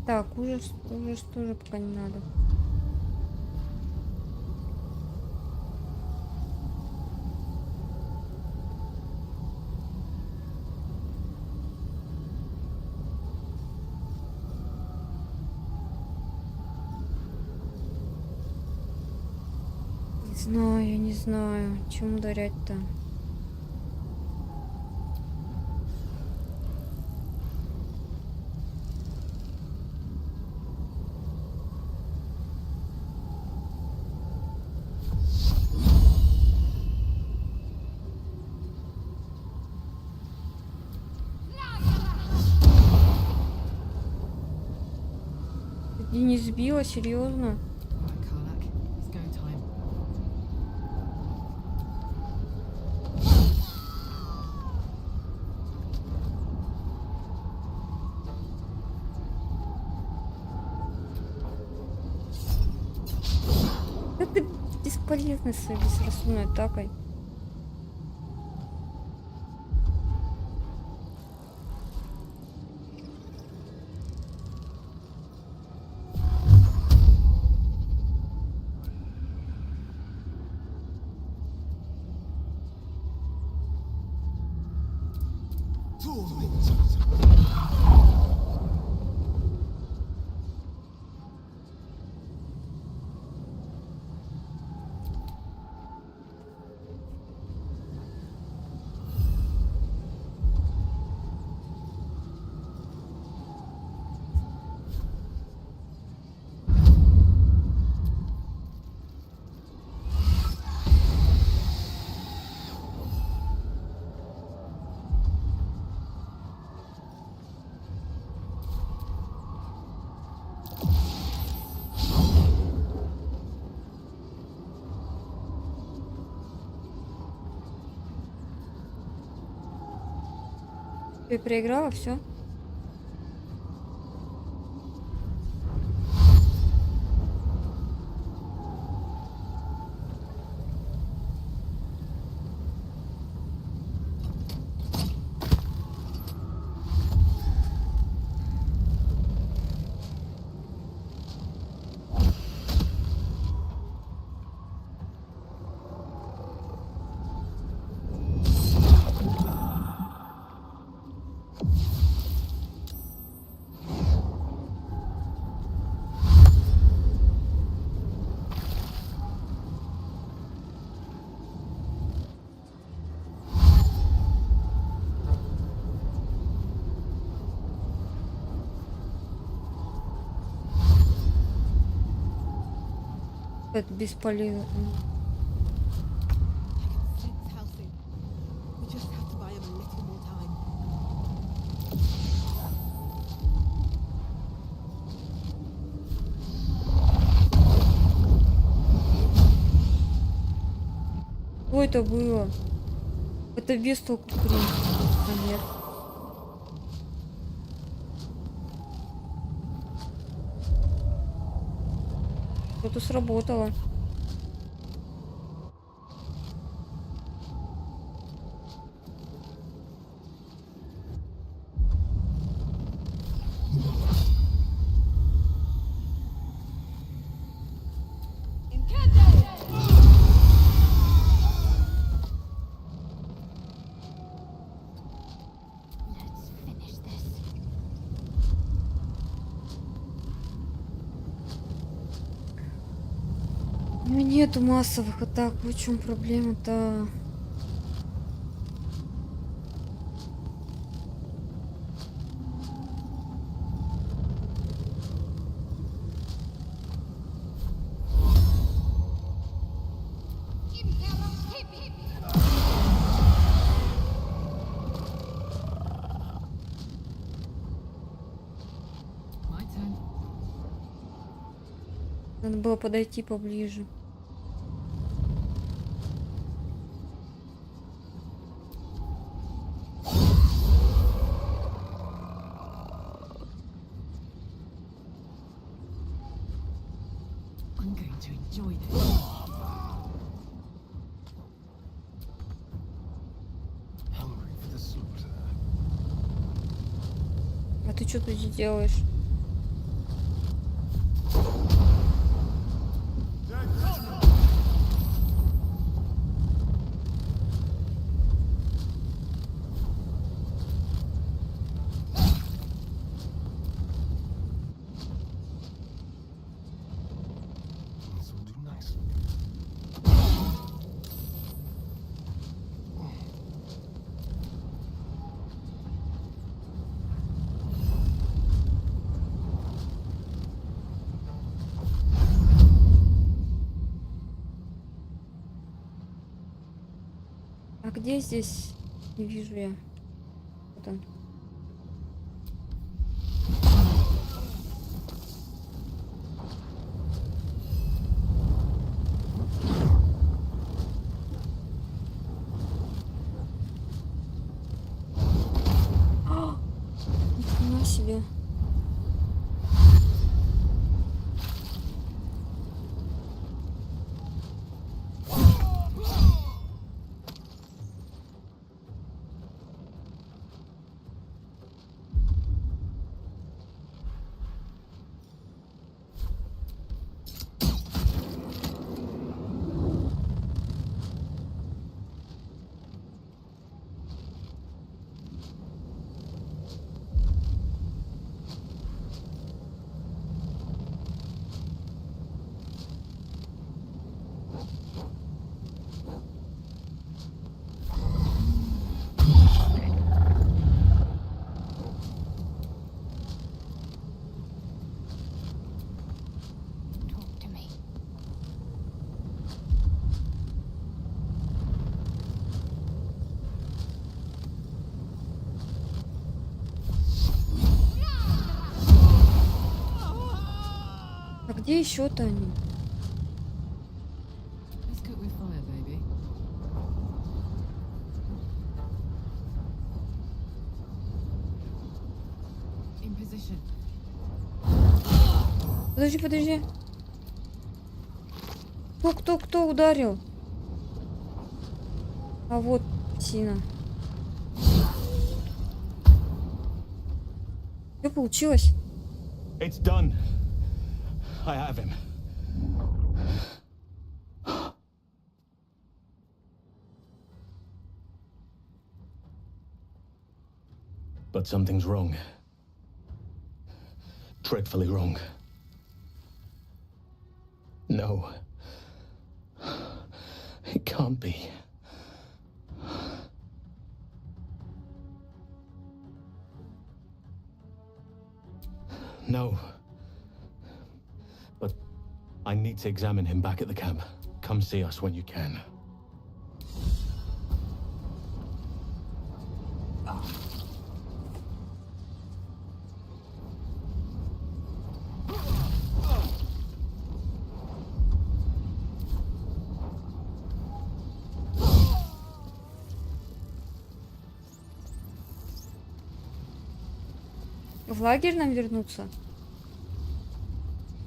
Так, ужас тоже пока не надо. Не знаю, чем ударять-то. Ты не сбила, серьезно? Да ты бесполезный своей бесрассудной атакой. Ты проиграла, все? Это бесполезно. Что это было? Это без толку хрень. А нет. Что-то сработало. У меня нету массовых атак. В чем проблема-то? Надо было подойти поближе. I'm going to enjoy this. Hungry for the slaughter. А ты что тут делаешь? Nice. А где здесь? Не вижу я. Вот он. Нифига себе. Talk to me. А где еще-то они? Let's cook with fire, baby. In position. Подожди, подожди. Кто ударил? А вот псина. Что получилось? It's done. I have him. But something's wrong. Dreadfully wrong. No. It can't be. No. But I need to examine him back at the camp. Come see us when you can. В лагерь нам вернуться?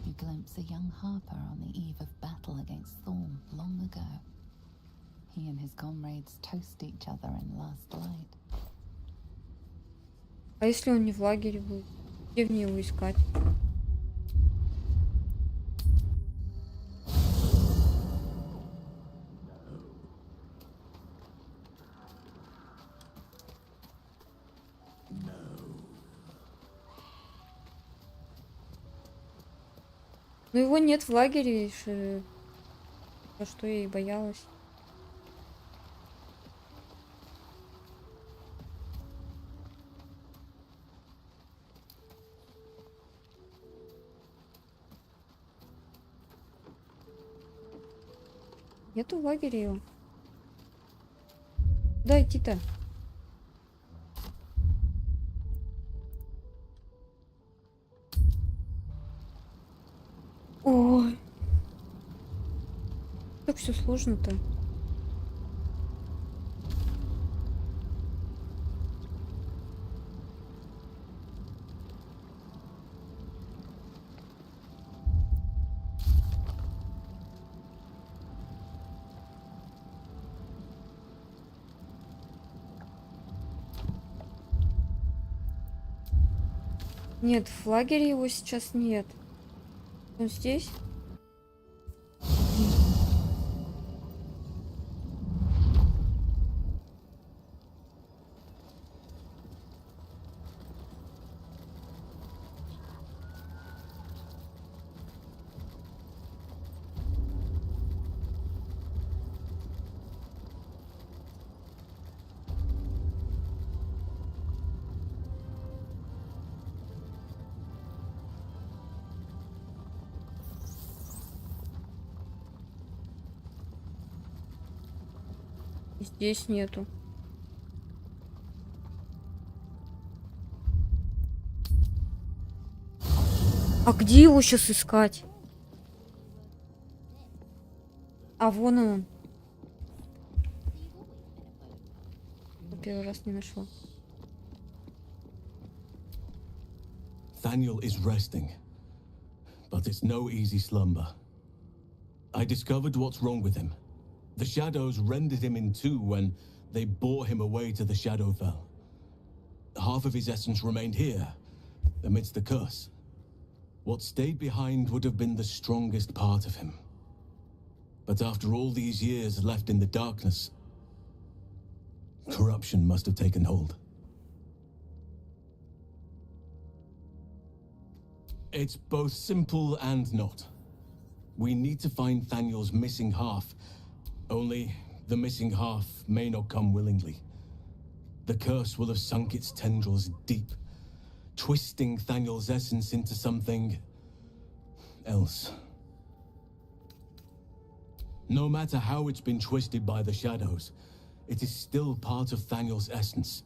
You glimpse a young harper on the eve of battle against Thorn long ago. He and his comrades toast each other in last light. А если он не в лагере будет? Где мне его искать? Но его нет в лагере, за что я и боялась. Нету в лагере его. Куда идти-то? Ой. Как все сложно-то. Нет, в лагере его сейчас нет. Он здесь? Здесь нету. А где его сейчас искать? А вон он. Первый раз не нашла. Thaniel is resting, but it's no easy slumber. I discovered what's wrong with him. The shadows rendered him in two when they bore him away to the Shadowfell. Half of his essence remained here, amidst the curse. What stayed behind would have been the strongest part of him. But after all these years left in the darkness, corruption must have taken hold. It's both simple and not. We need to find Thaniel's missing half. Only the missing half may not come willingly. The curse will have sunk its tendrils deep, twisting Thaniel's essence into something else. No matter how it's been twisted by the shadows, it is still part of Thaniel's essence.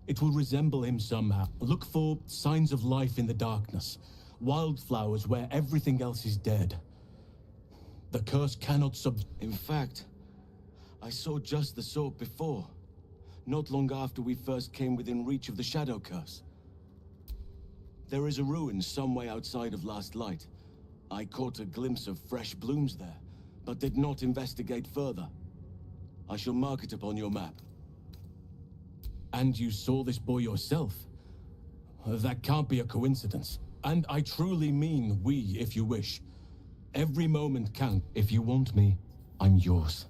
It will resemble him somehow. Look for signs of life in the darkness. Wildflowers where everything else is dead. The curse cannot In fact, I saw just the sort before. Not long after we first came within reach of the Shadow Curse. There is a ruin some way outside of Last Light. I caught a glimpse of fresh blooms there, but did not investigate further. I shall mark it upon your map. And you saw this boy yourself? That can't be a coincidence. And I truly mean we, if you wish. Every moment counts. If you want me, I'm yours.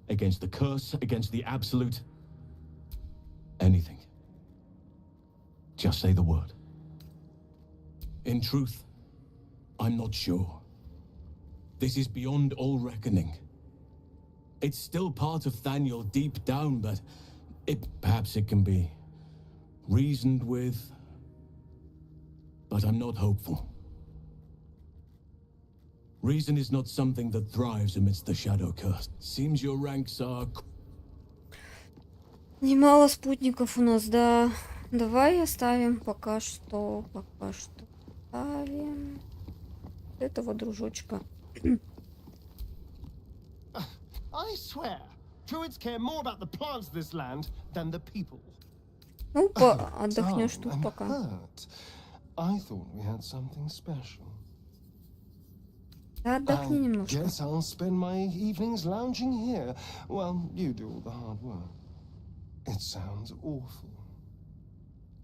Against the curse, against the absolute. Anything. Just say the word. In truth, I'm not sure. This is beyond all reckoning. It's still part of Thaniel deep down, but perhaps it can be reasoned with. But I'm not hopeful. Reason is not something that thrives amidst the Shadow Curse. Seems your ranks are... Немало спутников у нас, да. Давай оставим пока что. Оставим этого дружочка. I swear, druids care more about the plants of this land than the people. Ну, отдохнешь тут пока. I thought we had something special. Отдохни немножко. Guess I'll spend my evenings lounging here. Well, you do all the hard work. It sounds awful.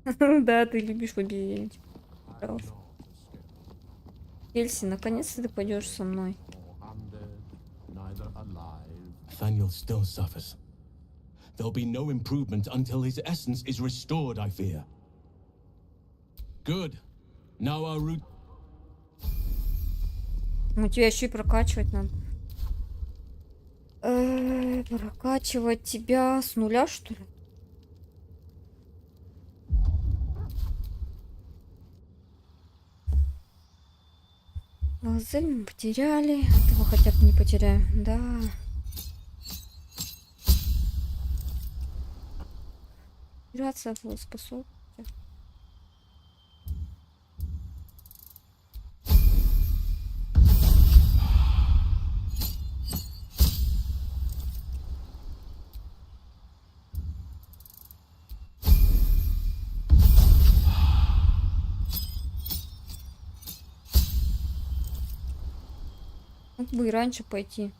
Да, ты любишь победить. Эльси, наконец-то ты пойдешь со мной. Thaniel still suffers. There'll be no improvement until his essence is restored, I fear. Good. Now our route... Ну, тебя еще и прокачивать надо. Прокачивать тебя с нуля, что ли? Лазель мы потеряли. Этого хотя бы не потеряем. Да. Операция способна. Мог бы и раньше пойти.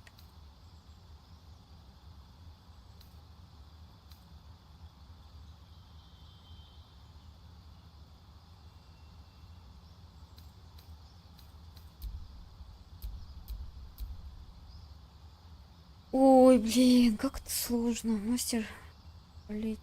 Ой, блин, как это сложно. Мастер болеть.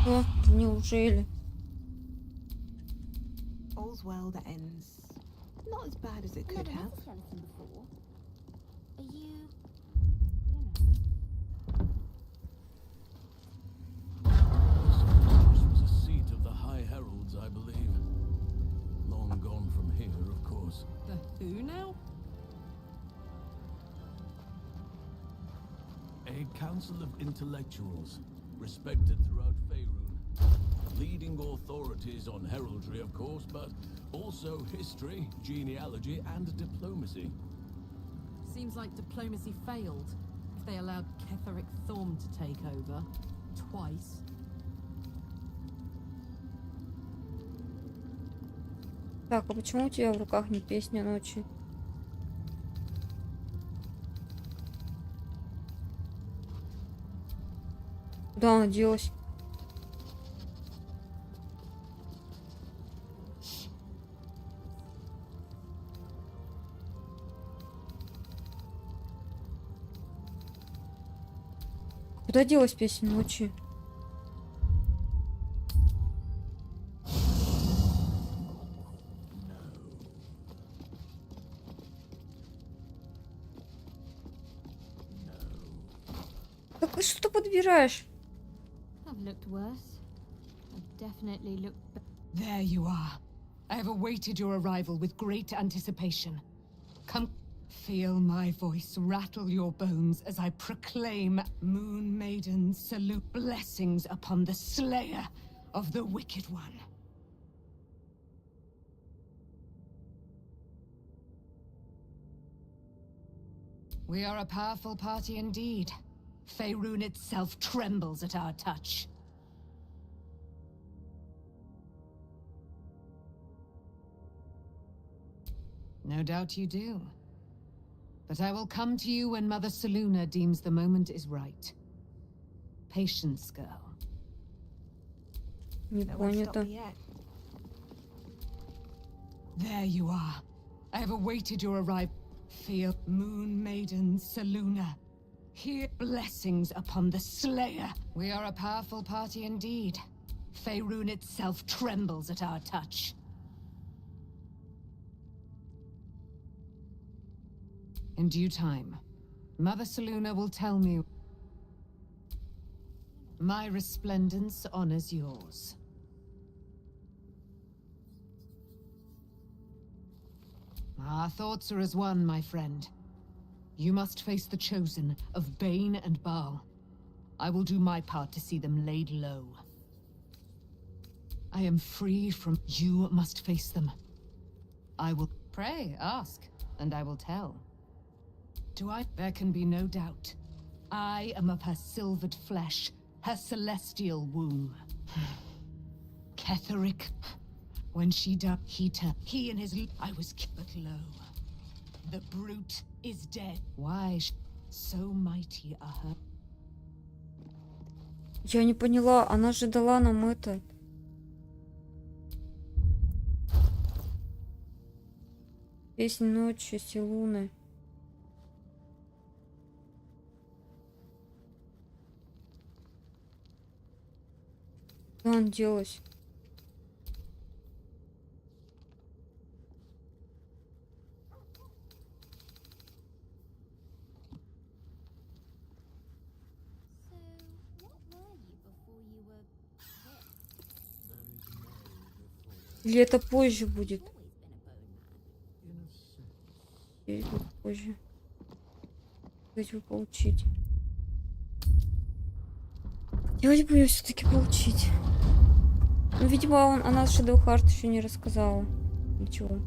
О, неужели? All's well that ends. Not as bad as it could have. Are you... This was a seat of the High Heralds, I believe. Long gone from here, of course. The who now? A council of intellectuals, respected throughout Faerun. Leading authorities on heraldry, of course, but also history, genealogy, and diplomacy. Seems like diplomacy failed. If they allowed Ketheric Thorm to take over. Twice. Так, а почему у тебя в руках не песня ночи? Куда она делась? Куда делась песня ночи? Так что ты подбираешь? I've looked worse. I've definitely looked... There you are. I have awaited your arrival with great anticipation. Come, feel my voice rattle your bones as I proclaim Moon Maiden salute blessings upon the slayer of the Wicked One. We are a powerful party indeed. Faerun itself trembles at our touch. No doubt you do. But I will come to you when Mother Selûne deems the moment is right. Patience, girl. Не понято. There you are. I have awaited your arrival. Feel Moon Maiden Selûne. Hear blessings upon the slayer. We are a powerful party indeed. Faerun itself trembles at our touch. In due time, Mother Selûne will tell me. My resplendence honors yours. Our thoughts are as one, my friend. You must face the Chosen of Bane and Baal. I will do my part to see them laid low. I am free from... You must face them. I will... Pray, ask, and I will tell. Do I? There can be no doubt. I am of her silvered flesh, her celestial womb. Ketheric, when she died, he and his... I was but lo. The brute is dead. Why so mighty are her... Я не поняла, она же дала нам это. Песнь ночи, Селуны. Куда она делась? Или это позже будет? Или будет позже? Хотелось бы получить. Хотелось бы ее все-таки получить. Ну, видимо, она Shadowheart еще не рассказала. Ничего.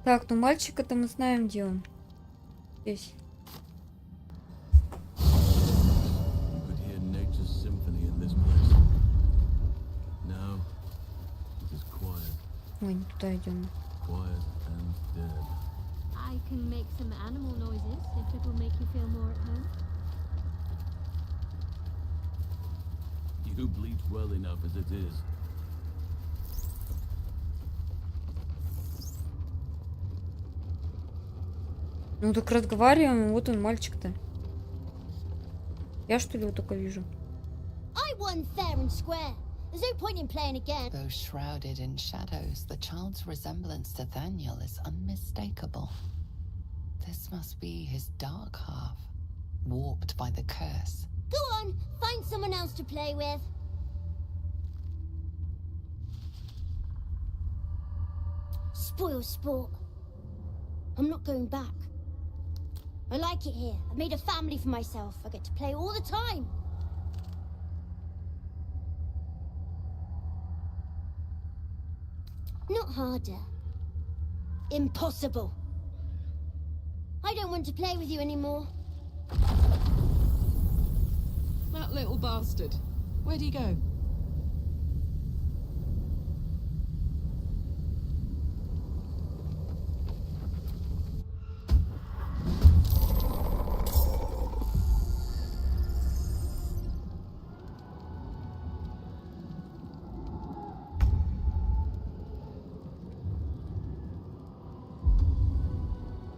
Так, ну мальчика-то мы знаем, где он. Здесь. Ой, не туда идем. I can make some animal noises if it will make you feel more at home. You bleat well enough as it is. Ну так разговариваем, вот он, мальчик-то. Я что ли его только вижу? I won fair and square. There's no point in playing again. Though shrouded in shadows, the child's resemblance to Thaniel is unmistakable. This must be his dark half, warped by the curse. Go on, find someone else to play with. Spoil sport. I'm not going back. I like it here. I've made a family for myself. I get to play all the time. Not harder. Impossible. I don't want to play with you anymore. That little bastard. Where'd he go?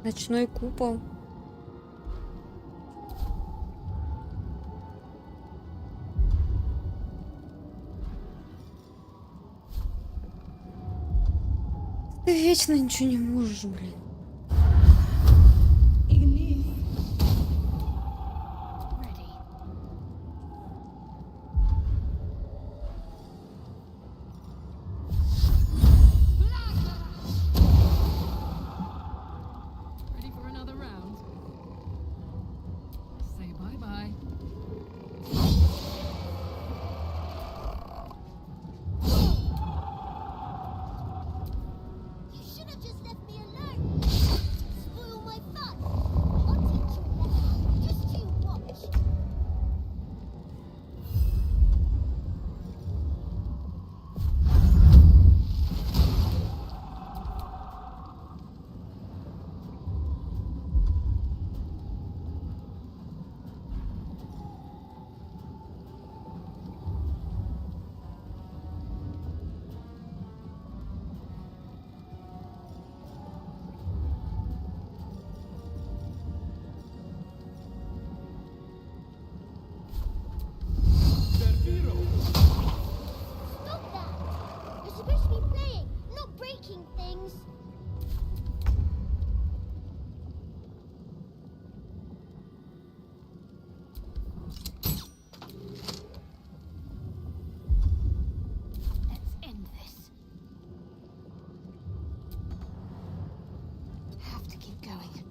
Ночной купол. Ты вечно ничего не можешь, блин. Ready for another round? Say bye-bye. You should have just left me alone. Spoil my fun. I'll teach you a lesson. Just you watch. Stop that! You're supposed to be playing, not breaking things. Let's end this. Have to keep going.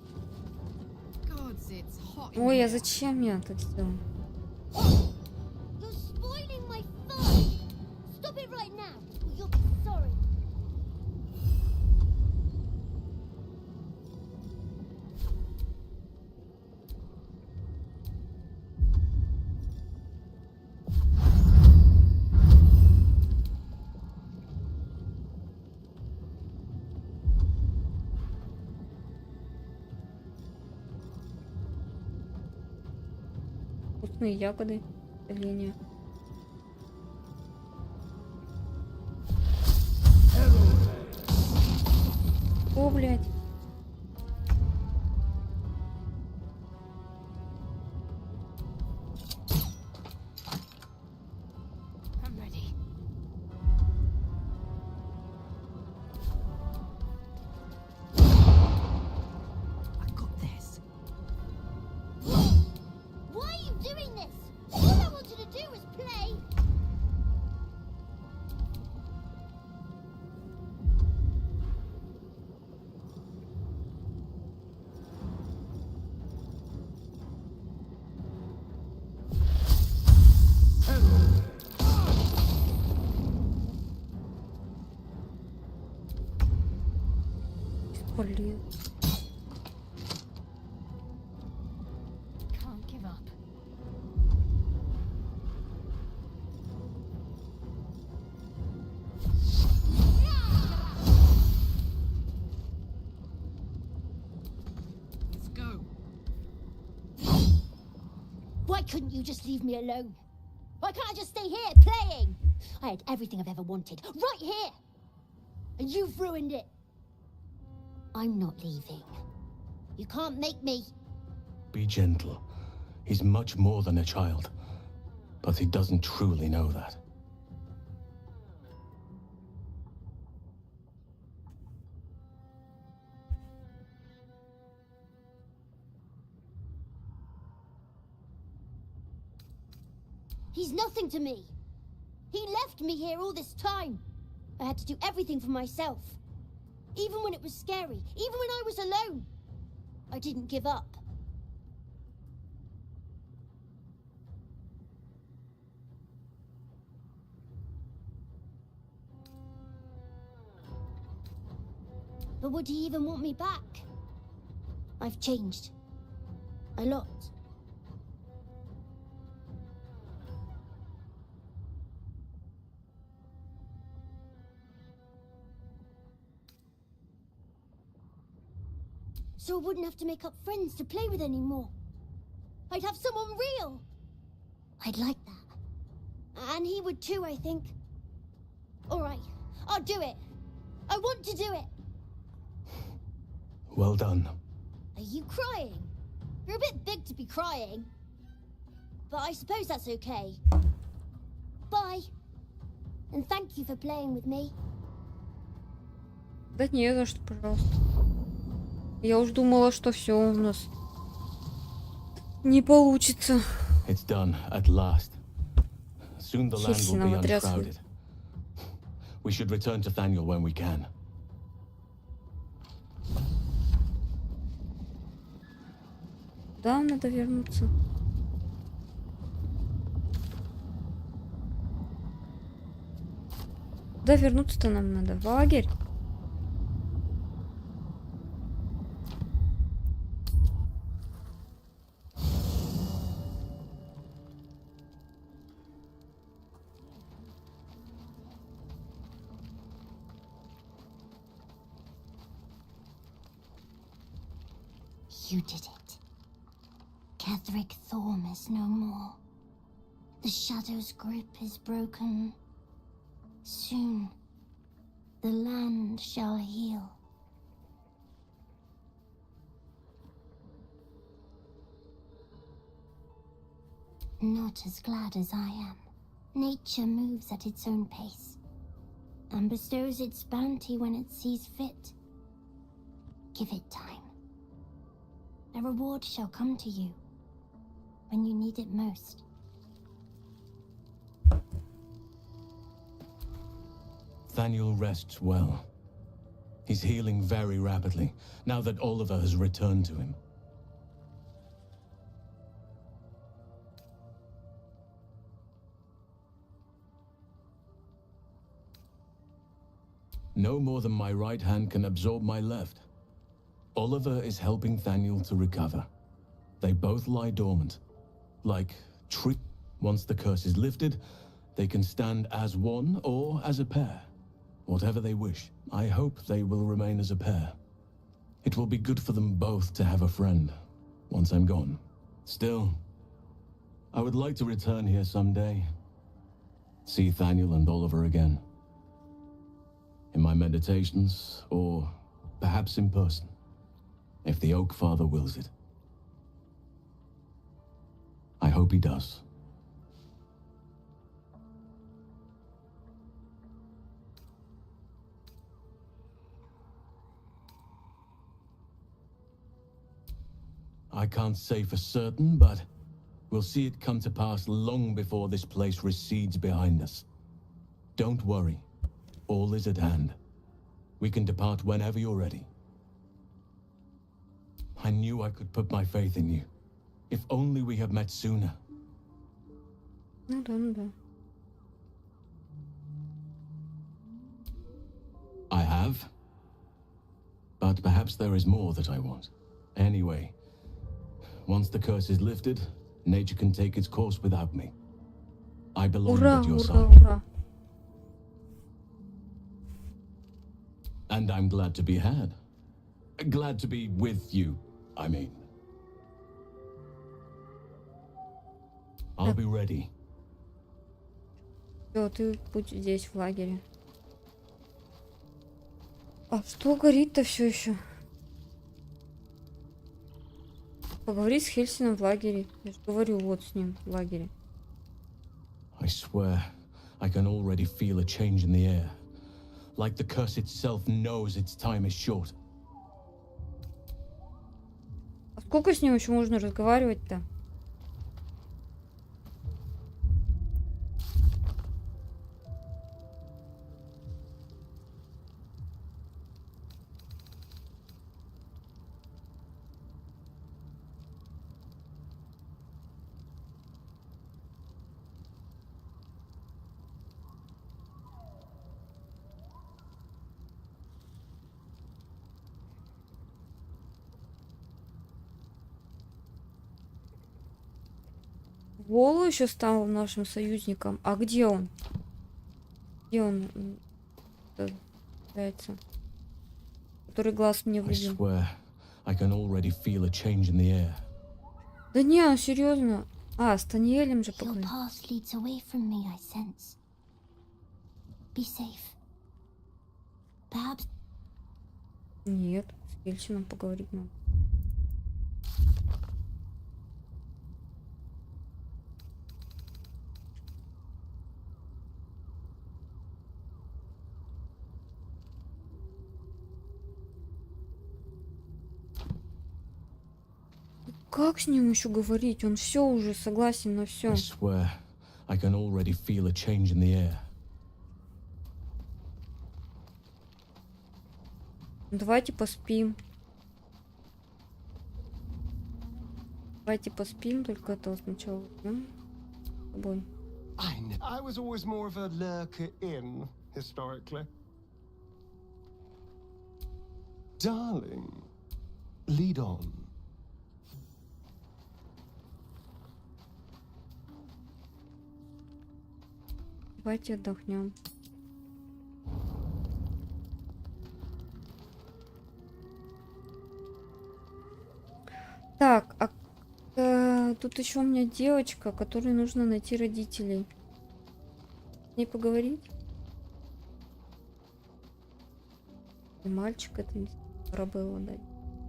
Gods, it's hot. Ой, а зачем я так сделал? You're spoiling my fun. Stop it right now, or you'll be sorry. Вкусные ягоды. Оленя. О, блядь. I'm ready. I got this. Why are you doing this? All I wanted to do was play. Блин. Can't give up. Let's go. Why couldn't you just leave me alone? Why can't I just stay here playing? I had everything I've ever wanted, right here. And you've ruined it. I'm not leaving. You can't make me. Be gentle. He's much more than a child, but he doesn't truly know that. He's nothing to me. He left me here all this time. I had to do everything for myself. Even when it was scary, even when I was alone. I didn't give up. But would he even want me back? I've changed. A lot. So I wouldn't have to make up friends to play with anymore. I'd have someone real. I'd like that. And he would too, I think. All right, I'll do it. I want to do it. Well done. Are you crying? You're a bit big to be crying. But I suppose that's okay. Bye. And thank you for playing with me. Да не за что, пожалуйста. Я уж думала, что все у нас не получится. It's done at last. Soon the land will be uncrowded. We should return to Thaniel when we can. Да, надо вернуться. Да, вернуться-то нам надо в лагерь. You did it. Ketheric Thorm is no more. The Shadow's grip is broken. Soon, the land shall heal. Not as glad as I am. Nature moves at its own pace, and bestows its bounty when it sees fit. Give it time. A reward shall come to you when you need it most. Thaniel rests well. He's healing very rapidly, now that Oliver has returned to him. No more than my right hand can absorb my left. Oliver is helping Thaniel to recover. They both lie dormant. Like tree. Once the curse is lifted, they can stand as one or as a pair. Whatever they wish. I hope they will remain as a pair. It will be good for them both to have a friend, once I'm gone. Still, I would like to return here someday. See Thaniel and Oliver again. In my meditations, or perhaps in person. If the Oak Father wills it. I hope he does. I can't say for certain, but we'll see it come to pass long before this place recedes behind us. Don't worry. All is at hand. We can depart whenever you're ready. I knew I could put my faith in you. If only we had met sooner. Ну да, ну да. I have. But perhaps there is more that I want. Anyway, once the curse is lifted, nature can take its course without me. I belong Ура, at your ура, side. ура. And I'm glad to be had. Glad to be with you, I mean. I'll be ready. Всё, ты будь здесь, в лагере. А что горит-то все еще? Поговори с Хельсином в лагере. Я же говорю, вот с ним в лагере. I swear, I can already feel a change in the air. Like the curse itself knows its time is short. А сколько с ним еще можно разговаривать-то? Волу еще стал нашим союзником. А где он? Где он? Является? Который глаз мне I выбил. swear, I can already feel a change in the air. Да не, он серьезно. А, с Таниэлем же Your поговорил. path leads away from me, I sense. Be safe. Perhaps. Нет, с Хельсином поговорить надо. Как с ним еще говорить? Он все уже согласен на все. I swear, I can already feel a change in the air. Давайте поспим. Давайте поспим, только это сначала. С тобой. I was always more of a lurker in, historically. Darling, lead on. Давайте отдохнем. Так, тут еще у меня девочка, которой нужно найти родителей. С ней поговорить? И мальчик это не пора было дать.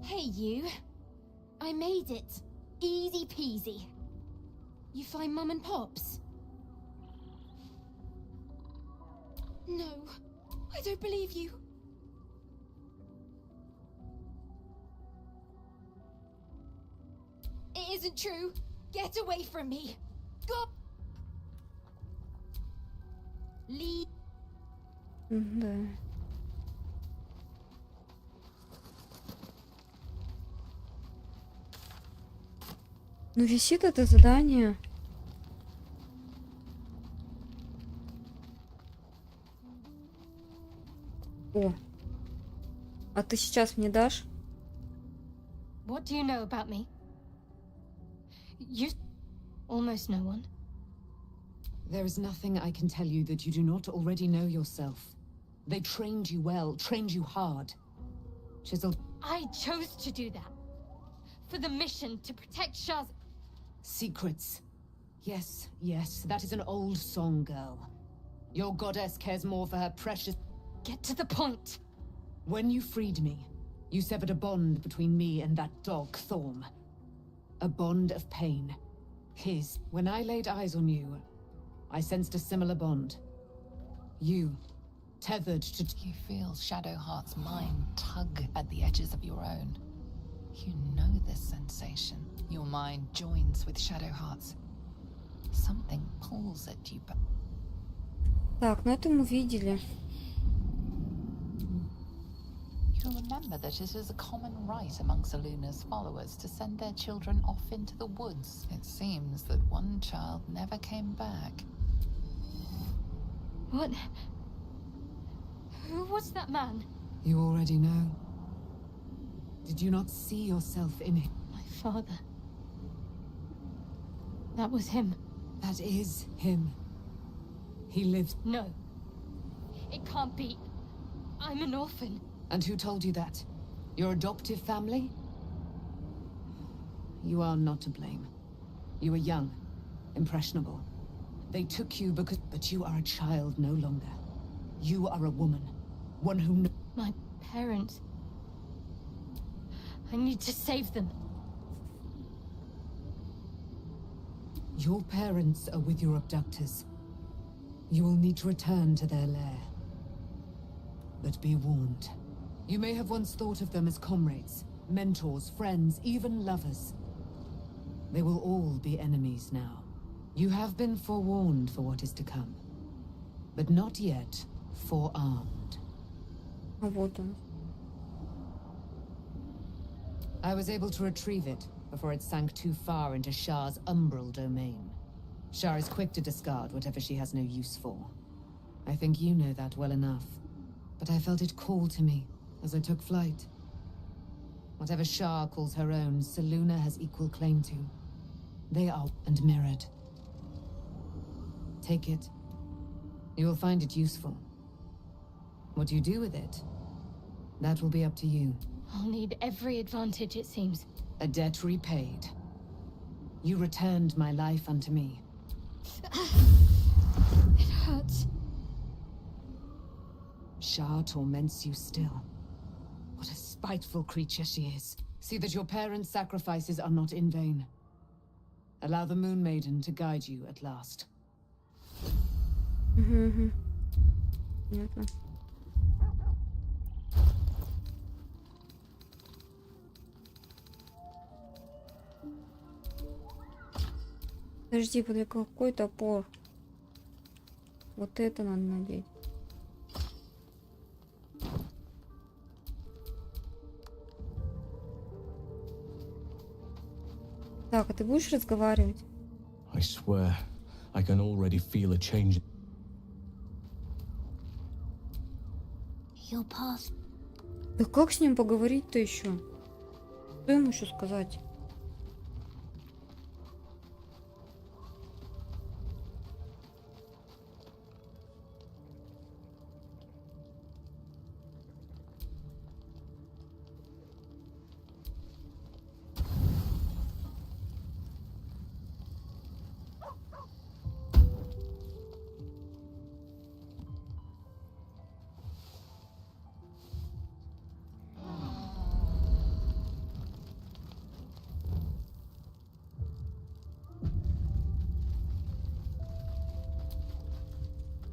Hey, you. I made it. Easy peasy. You find Mum and Pops? No, I don't believe you. It isn't true. Get away from me. Go. Leave. Да. Ну висит это задание. О. А ты сейчас мне дашь? What do you know about me? You... Almost no one. There is nothing I can tell you that you do not already know yourself. They trained you well, trained you hard. Chiseled... I chose to do that. For the mission to protect Shaz... Secrets. Yes, yes, that is an old song, girl. Your goddess cares more for her precious... Get to the point. When you freed me, you severed a bond between me and that dog, Thorm. A bond of pain. His. When I laid eyes on you, I sensed a similar bond. You, tethered to... You feel Shadowheart's mind tug at the edges of your own. You know this sensation. Your mind joins with Shadowheart's. Something pulls at you, but... Так, ну это мы видели. You'll remember that it is a common rite amongst Aluna's followers to send their children off into the woods. It seems that one child never came back. What? Who was that man? You already know. Did you not see yourself in him? My father. That was him. That is him. He lives... No. It can't be. I'm an orphan. And who told you that? Your adoptive family? You are not to blame. You were young, impressionable. They took you because... But you are a child no longer. You are a woman. One who... My parents... I need to save them. Your parents are with your abductors. You will need to return to their lair. But be warned. You may have once thought of them as comrades, mentors, friends, even lovers. They will all be enemies now. You have been forewarned for what is to come, but not yet forearmed. А вот он. I was able to retrieve it before it sank too far into Shah's umbral domain. Shah is quick to discard whatever she has no use for. I think you know that well enough. But I felt it call to me as I took flight. Whatever Shah calls her own, Selûne has equal claim to. They are and mirrored. Take it. You will find it useful. What you do with it, that will be up to you. I'll need every advantage, it seems. A debt repaid. You returned my life unto me. It hurts. Shah torments you still. What a spiteful creature she is. See that your parents' sacrifices are not in vain. Allow the Moon Maiden to guide you at last. Понятно. Подожди, подожди, какой топор? Вот это надо надеть. Так, а ты будешь разговаривать? I swear, I can already feel a change. Your path. Да как с ним поговорить-то еще? Что ему еще сказать?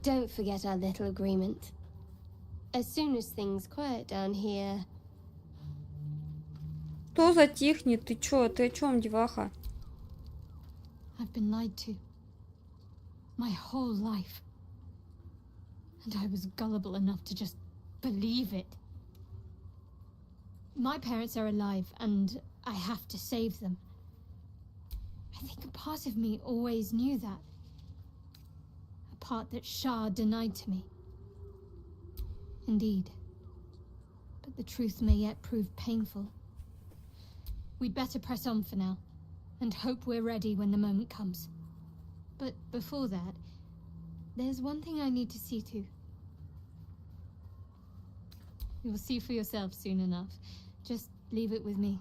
Don't forget our little agreement. As soon as things quiet down here... Кто затихнет? Ты чё? Ты о чем, деваха? I've been lied to. My whole life. And I was gullible enough to just believe it. My parents are alive, and I have to save them. I think a part of me always knew that. A part that Shah denied to me. Indeed. But the truth may yet prove painful. We'd better press on for now, and hope we're ready when the moment comes. But before that, there's one thing I need to see to. You'll see for yourself soon enough. Just leave it with me.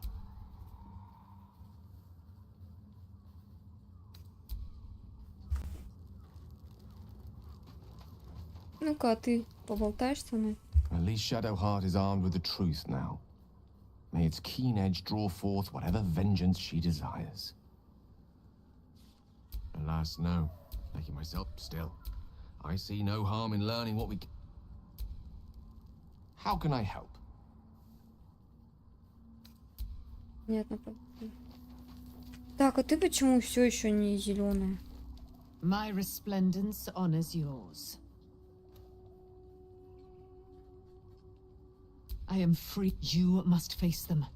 Ну-ка, ты поболтаешь со мной? At least Shadowheart is armed with the truth now. May its keen edge draw forth whatever vengeance she desires. Alas, no. Making myself still. I see no harm in learning what we... How can I help? Понятно. Так, а ты почему все еще не зеленая? My resplendence honors yours. I am free. You must face them.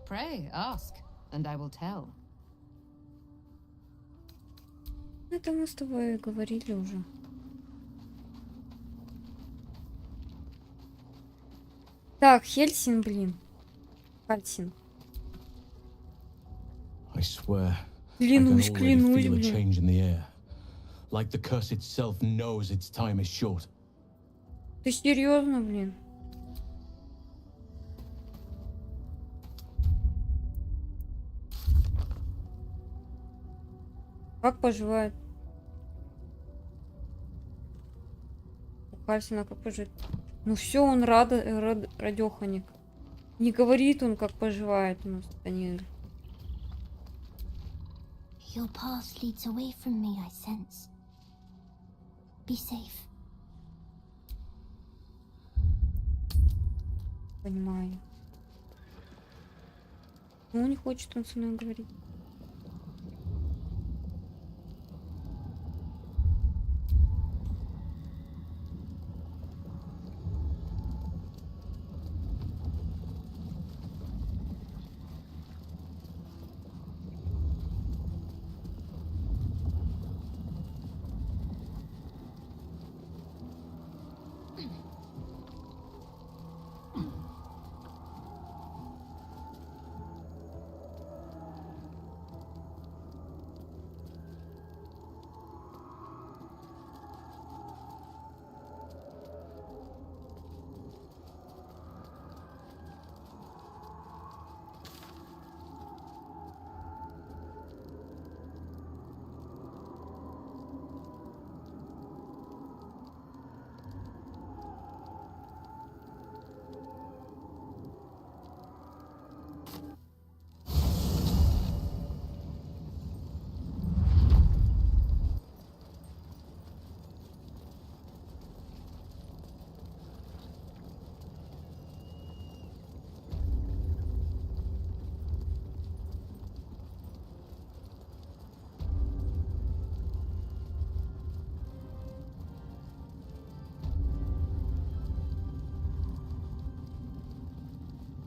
Pray, ask, and I will tell. Это мы с тобой говорили уже. Так, Хельсин, блин. Хальсин. I swear, Клянусь, I can already клянусь, feel a блин. change in the air. Like the curse itself knows its time is short. Ты серьезно, блин? Как поживает? У Хальсина как поживает? Ну все, он радеханик. Не говорит он, как поживает у нас Даниэль. Your path leads away from me, I sense. Be safe. Понимаю. Ну, не хочет он со мной говорить.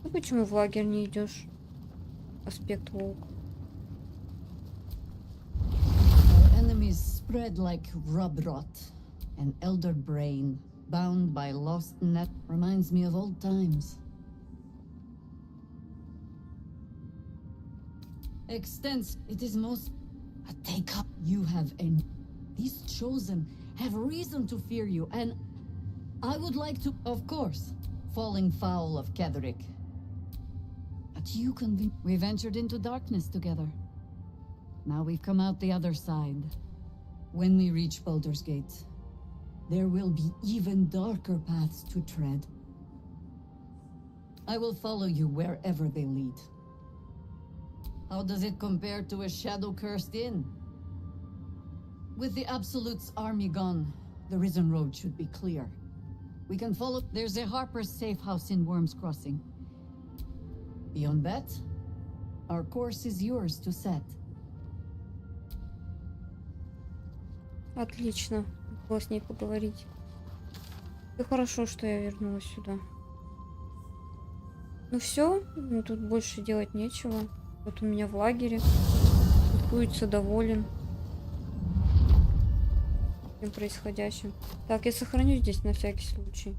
Ну почему в лагерь не идешь? Аспект волк. Our enemies spread like rub rot. An elder brain, bound by lost net, reminds me of old times. Extends, it is most... Take up. You have these chosen have reason to fear you, and I would like to, of course, falling foul of Ketheric. But you we ventured into darkness together. Now we've come out the other side. When we reach Baldur's Gate, there will be even darker paths to tread. I will follow you wherever they lead. How does it compare to a shadow-cursed inn? With the Absolute's army gone, the Risen Road should be clear. We can follow... There's a Harper's safe house in Worm's Crossing. Beyond that, our course is yours to set. Отлично. Было с ней поговорить. И хорошо, что я вернулась сюда. Ну все, ну, тут больше делать нечего. Вот у меня в лагере. Куется доволен всем происходящим. Так, я сохраню здесь на всякий случай.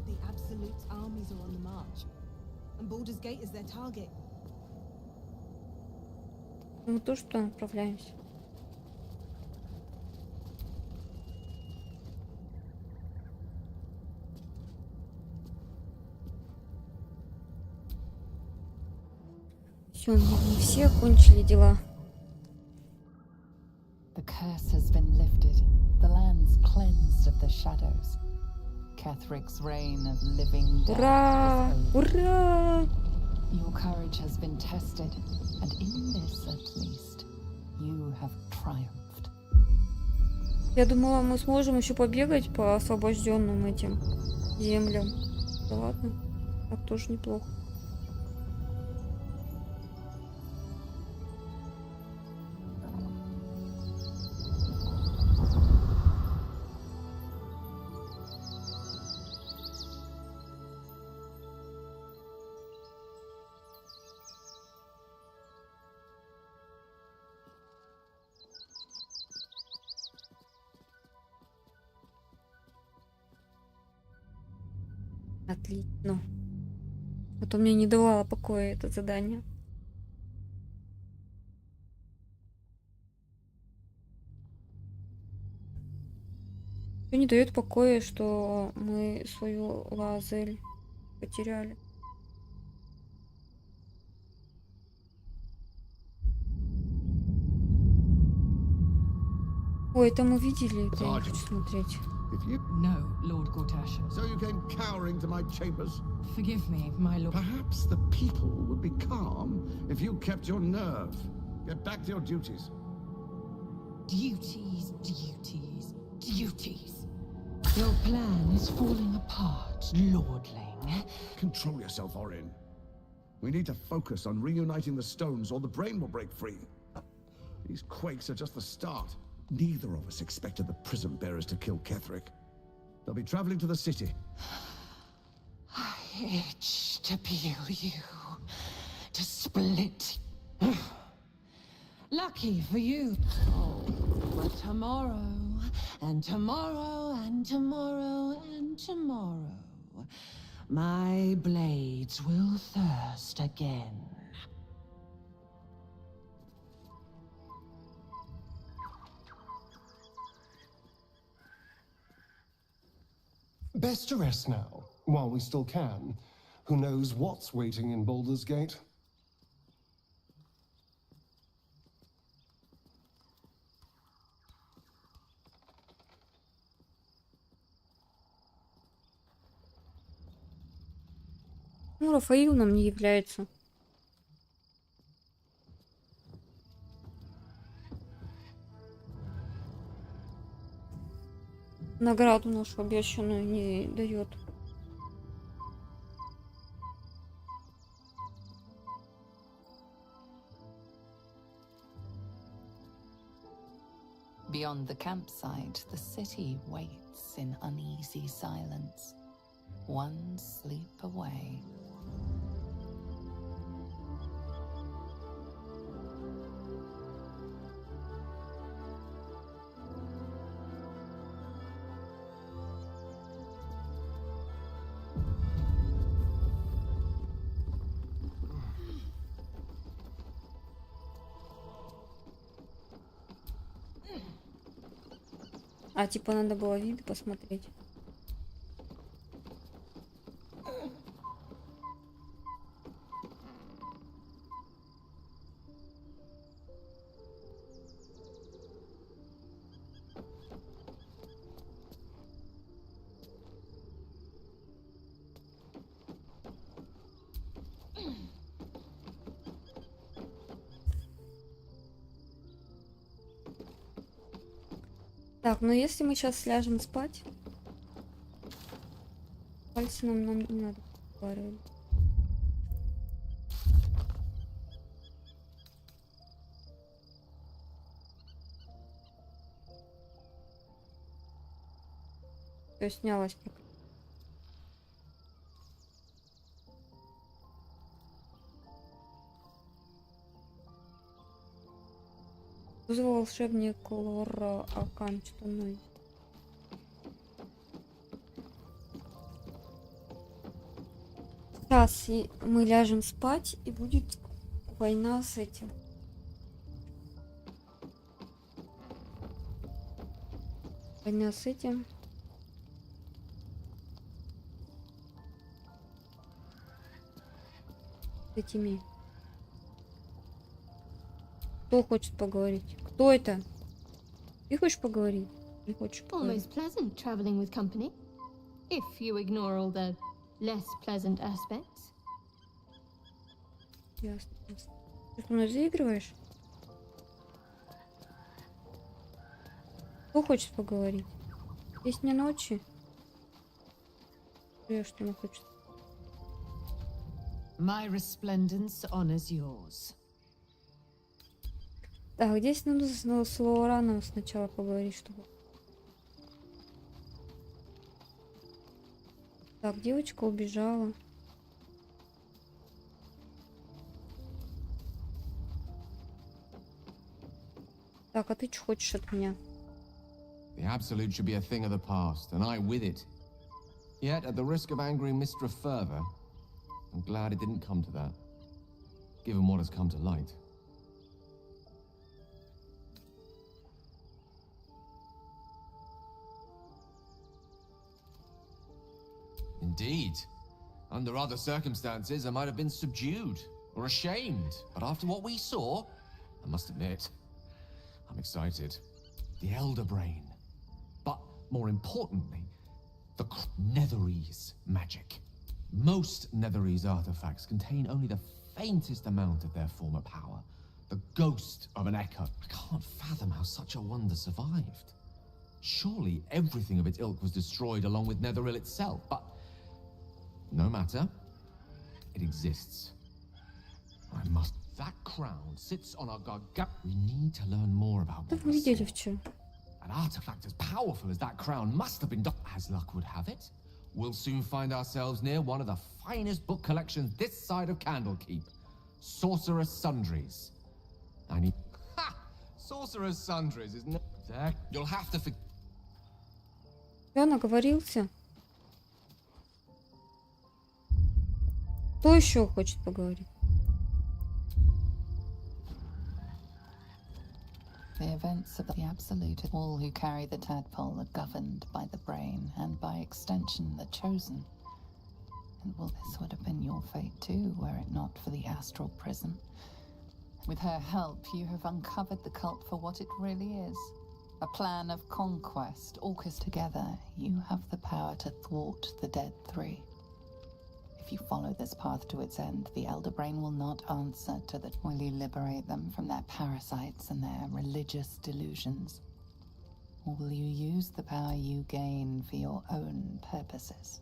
The Absolute's armies are on the march, and Baldur's Gate is their target. Мы тоже туда направляемся. Все, не все окончили дела. The curse has been lifted. The land's cleansed of the shadows. Ketheric's reign of living death Ура! is over. Ура! Your courage has been tested, and in this, at least, you have triumphed. Я думала, мы сможем еще побегать по освобожденным этим землям. Да ладно, так тоже неплохо. Отлично. А то мне не давало покоя это задание. Что не дает покоя, что мы свою Лазель потеряли. Ой, это мы видели, это я не хочу смотреть. If you... No, Lord Gortash. So you came cowering to my chambers? Forgive me, my lord. Perhaps the people would be calm if you kept your nerve. Get back to your duties. Duties, duties, duties. Your plan is falling apart, lordling. Control yourself, Orin. We need to focus on reuniting the stones or the brain will break free. These quakes are just the start. Neither of us expected the prison bearers to kill Ketherick. They'll be traveling to the city. I itch to peel you, to split. Lucky for you. Oh, but tomorrow, and tomorrow, and tomorrow, and tomorrow, my blades will thirst again. Best to rest now, while we still can. Who knows what's waiting in Baldur's Gate? Ну, Рафаил нам не является. Награду нашу обещанную не дает. Beyond the campsite, the city waits in uneasy silence, one sleep away. А, типа, надо было виды посмотреть. Так, ну если мы сейчас ляжем спать, пальцы нам не надо разговаривать. Все, снялась пока. Вызвал волшебник Лора Акан, что мной. Сейчас мы ляжем спать, и будет война с этим. Война с этим. С этими. Кто хочет поговорить? Кто это? Ты хочешь поговорить? Не хочешь поговорить? Almost pleasant traveling with company, if you ignore all the less pleasant aspects. Ясно. Ты со мной заигрываешь? Кто хочет поговорить? Песня ночи? Что она хочет? My resplendence honors yours. Так, здесь надо с Лоураном сначала поговорить, чтобы... Так, девочка убежала. Так, а ты что хочешь от меня? The Absolute should be a thing of the past, and I with it. Yet, at the risk of angering Mistra further, I'm glad it didn't come to that, given what has come to light. Indeed. Under other circumstances, I might have been subdued or ashamed. But after what we saw, I must admit, I'm excited. The Elder Brain. But More importantly, the Netherese magic. Most Netherese artifacts contain only the faintest amount of their former power. The ghost of an echo. I can't fathom how such a wonder survived. Surely everything of its ilk was destroyed along with Netheril itself, but no matter. It exists. I must. That crown sits on a We need to learn more about what we saw. An artifact as powerful as that crown must have been as luck would have it. We'll soon find ourselves near one of the finest book collections this side of Candlekeep. Sorcerer's Sundries. I need... Ha! Sorcerer's Sundries, isn't it? There. You'll have to... Я наговорился. Кто еще хочет поговорить? The events of the Absolute, all who carry the tadpole are governed by the brain, and by extension, the Chosen. And well, this would have been your fate too, were it not for the astral prison. With her help, you have uncovered the cult for what it really is. A plan of conquest. Orchestrated together, you have the power to thwart the Dead Three. If you follow this path to its end, the Elder Brain will not answer to the... Will you liberate them from their parasites and their religious delusions? Or will you use the power you gain for your own purposes?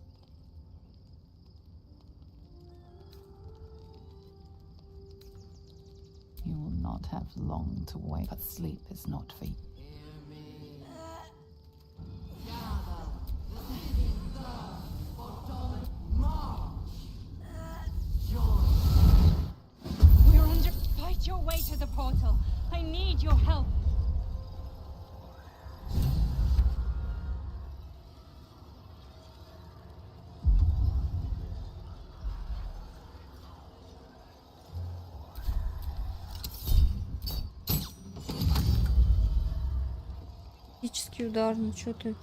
You will not have long to wait, but sleep is not for you. We're under... Fight your way to the portal. I need your help. Физический удар, ну чё ты?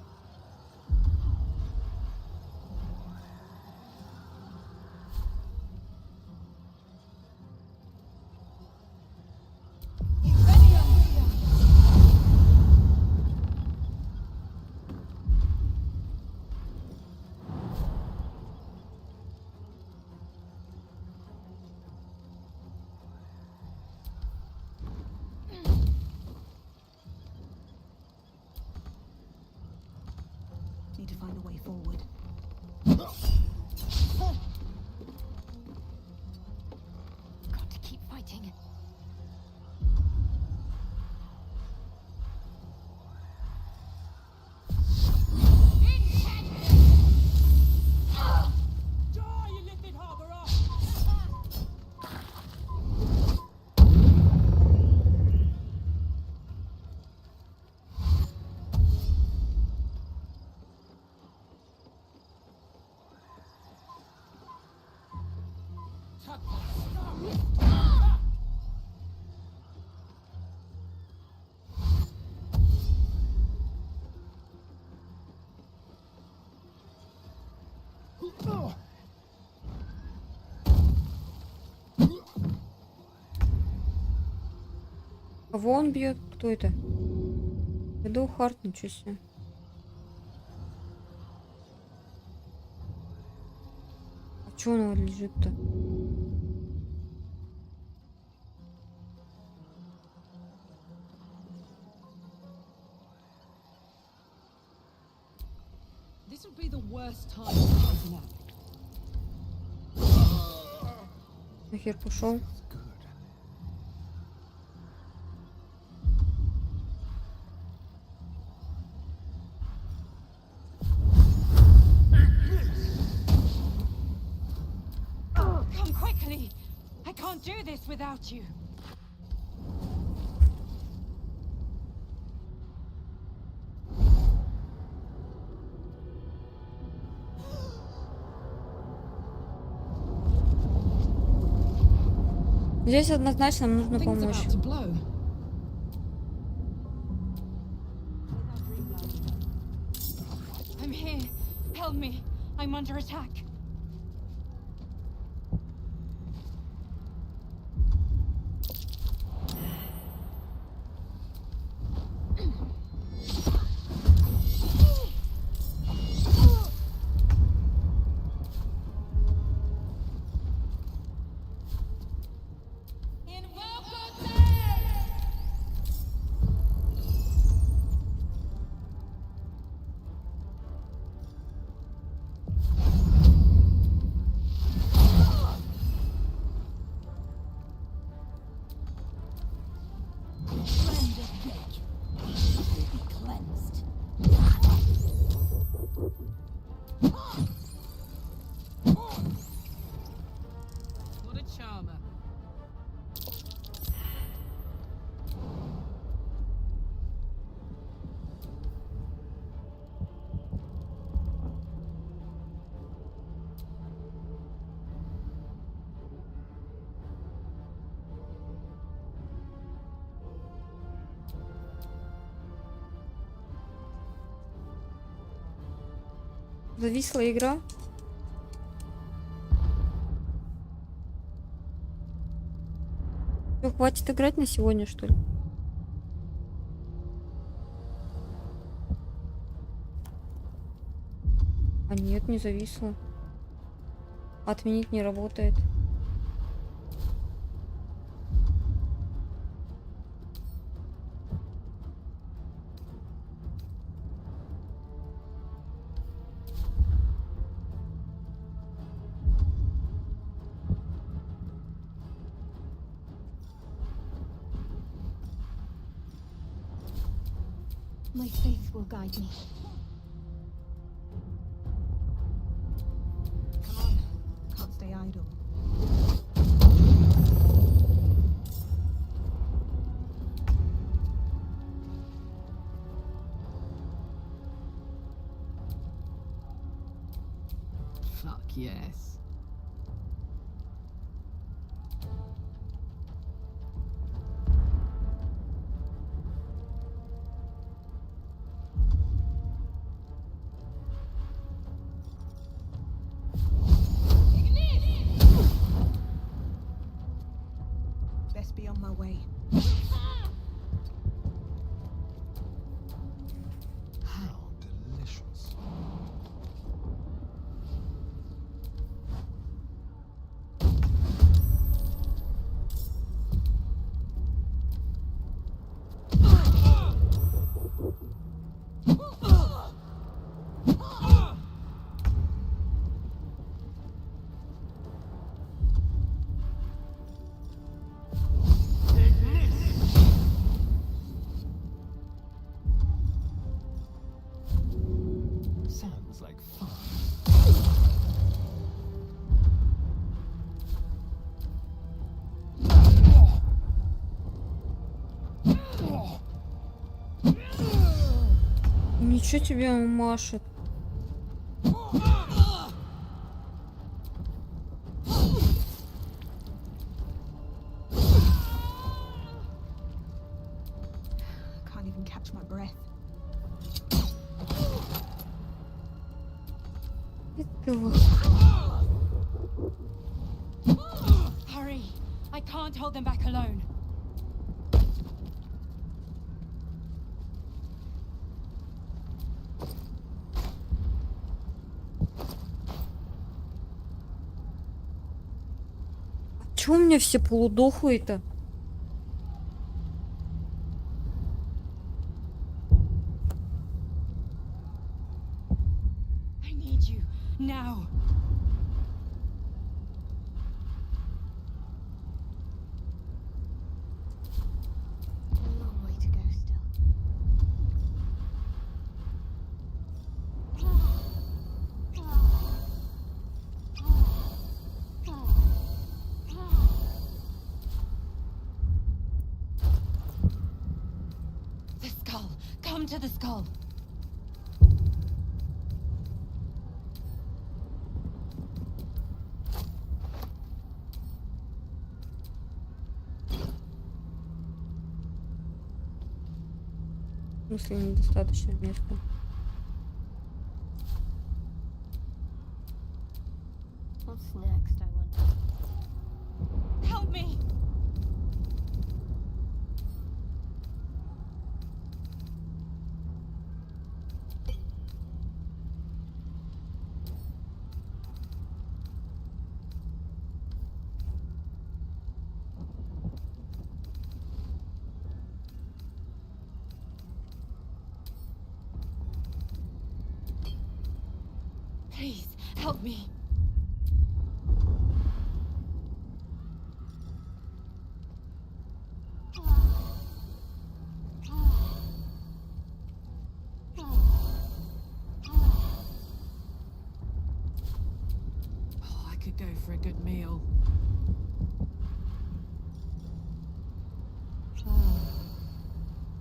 Need to find a way forward. Got to keep fighting. Кого он бьет? Кто это? Эдо Харт, ничего себе. А чё он лежит-то? This would be the worst time to take a nap. Нахер пошел? Come quickly. I can't do this without you. Здесь однозначно нам нужно помочь. I'm here. Help me. I'm under attack. Зависла игра. Всё, хватит играть на сегодня, что ли? А нет, не зависло. Отменить не работает. My faith will guide me. Come on, can't stay idle. Fuck yes. Best be on my way. How delicious. Sounds like fun. Ничего тебе он машет. Can't even catch my breath. Hurry! I can't hold them back alone. Чё у меня все полудохлые-то? I need you now. A long way to go still. The skull. Come to the skull. В смысле, недостаточно места. What's next, I wonder? Help me. Please, help me. Oh, I could go for a good meal.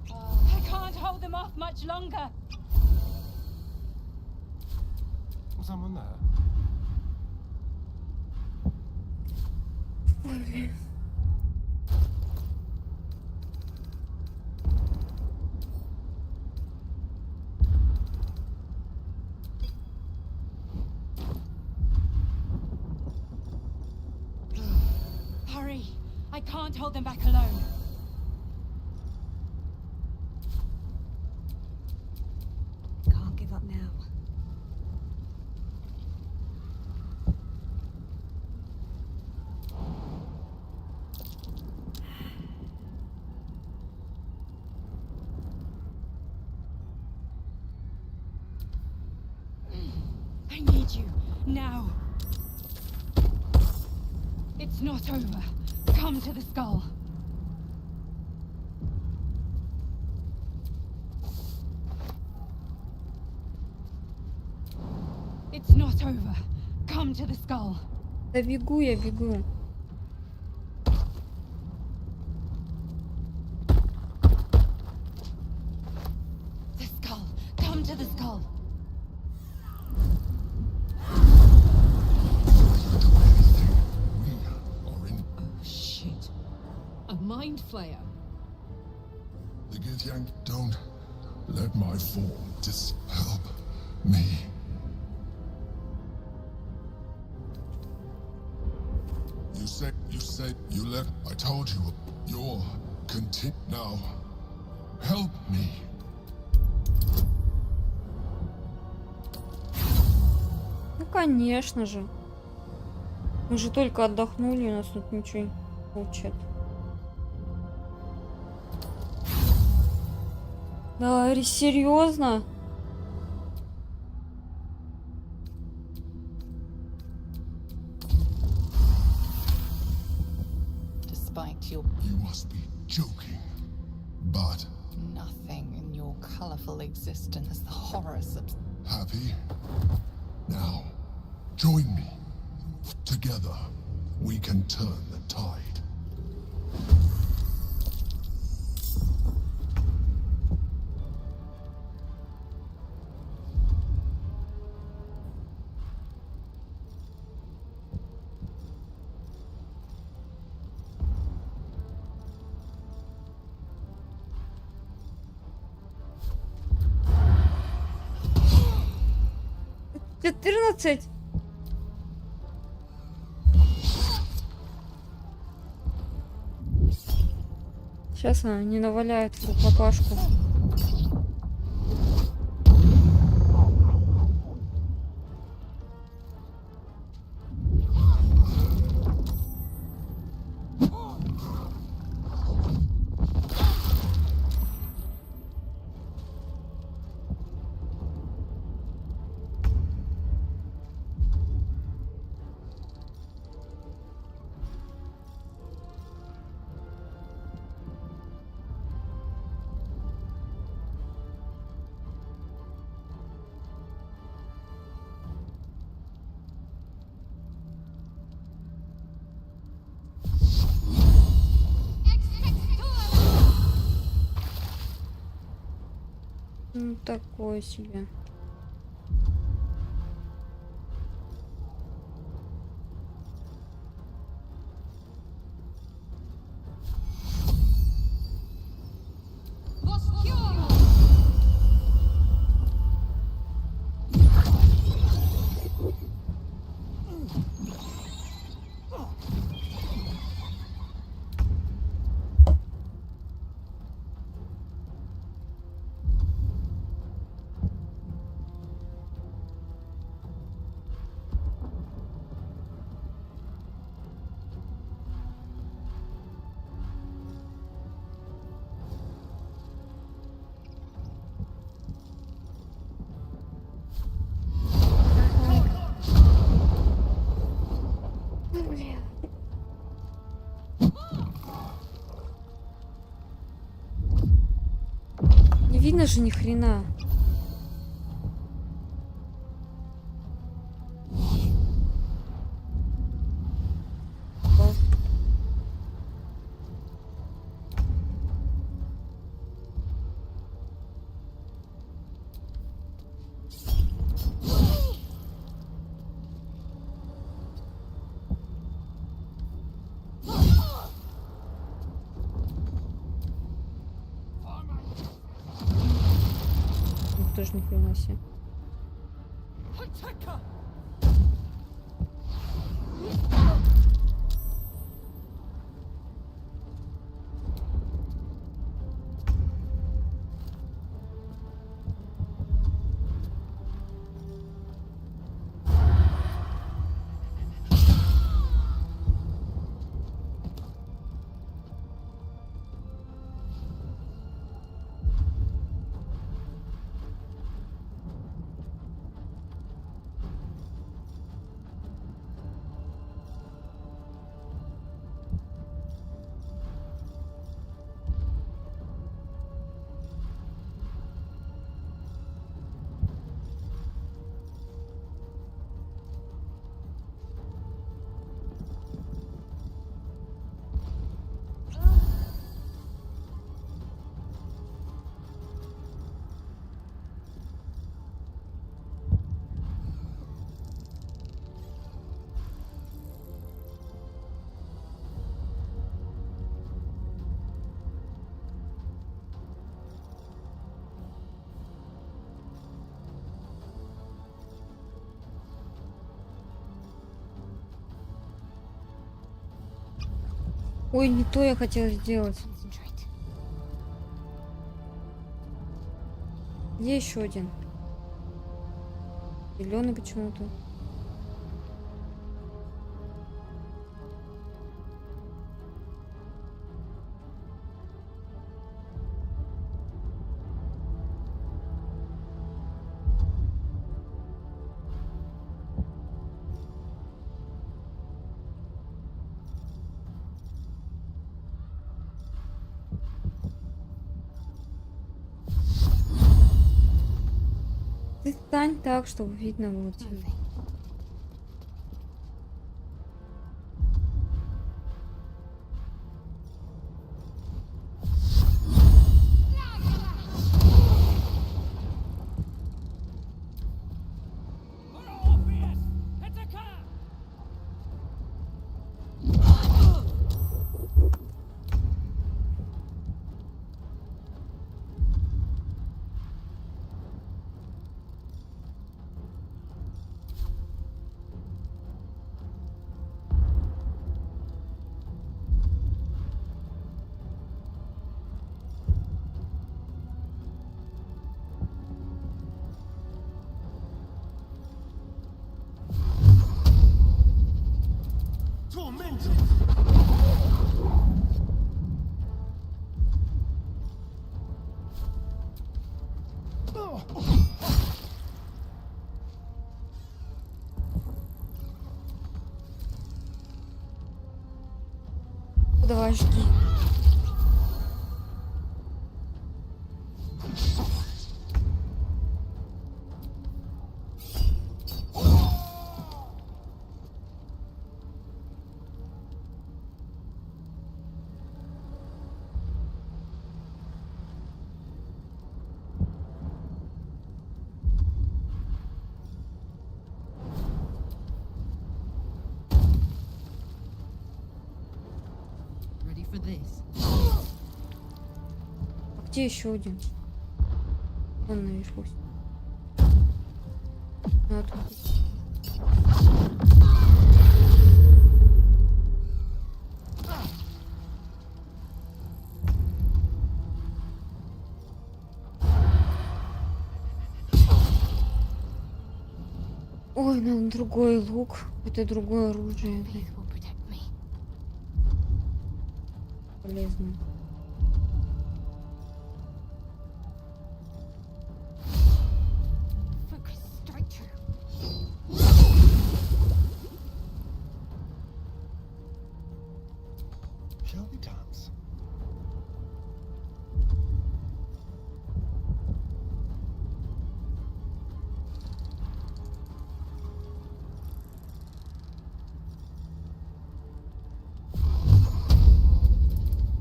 I can't hold them off much longer. Someone there? I can't hold them back alone. Can't give up now. I need you now. It's not over. Come to the skull. It's not over. Come to the skull. Да бегу, я бегу. The skull. Come to the skull. Oh, shit. A mind flayer. The Githyank, don't let my form help me. You said you let. I told you, you're now. Help me. Ну, конечно же. Мы же только отдохнули, у нас тут ничего не получит. Да, серьезно? Despite your... You must be joking. But... Nothing in your colorful existence is the horrors of... Happy? Now, join me. Together, we can turn the tide. $14. Сейчас она не наваляет всю какашку. Ну, такое себе. Не видно же ни хрена. Тоже ни хрена себе. Ой, не то я хотела сделать. Где еще один? Зеленый почему-то. Ты стань так, чтобы видно было тебя. Давай, жги. Ready for this? А где еще один? Он наверху. А, тут. Ой, надо другой лук. Это другое оружие. Полезно. Shall we dance?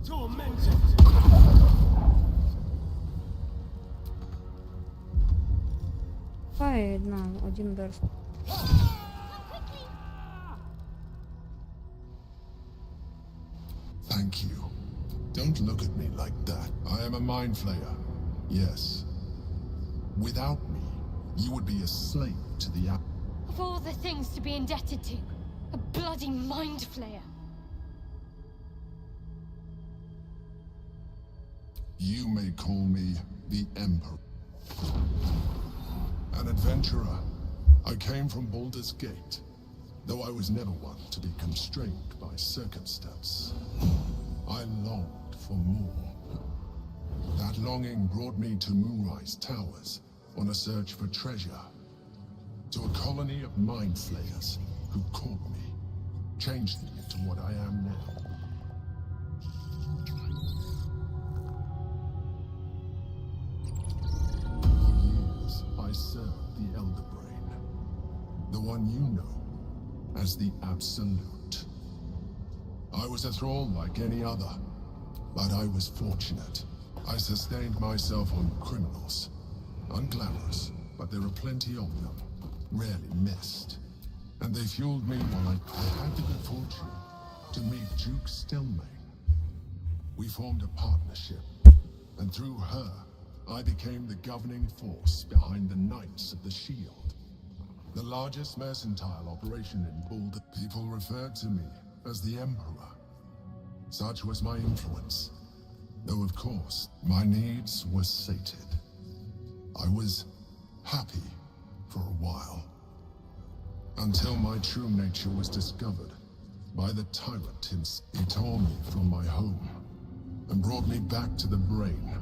Tormented. Ай, один берст. Thank you. Don't look at me like that. I am a mind flayer. Yes. Without me, you would be a slave to the Of all the things to be indebted to, a bloody mind flayer. You may call me the Emperor. An adventurer. I came from Baldur's Gate, though I was never one to be constrained by circumstance. I longed for more. That longing brought me to Moonrise Towers on a search for treasure. To a colony of mind flayers who caught me, changed me into what I am now. For years, I served the Elder Brain, the one you know as the Absolute. I was a thrall like any other, but I was fortunate. I sustained myself on criminals. Unglamorous, but there are plenty of them, rarely missed. And they fueled me while I had the good fortune to meet Duke Stelmane. We formed a partnership, and through her, I became the governing force behind the Knights of the Shield. The largest mercantile operation in Baldur. People referred to me as the Emperor. Such was my influence. Though, of course, my needs were sated. I was happy for a while. Until my true nature was discovered by the tyrant himself. He tore me from my home and brought me back to the brain,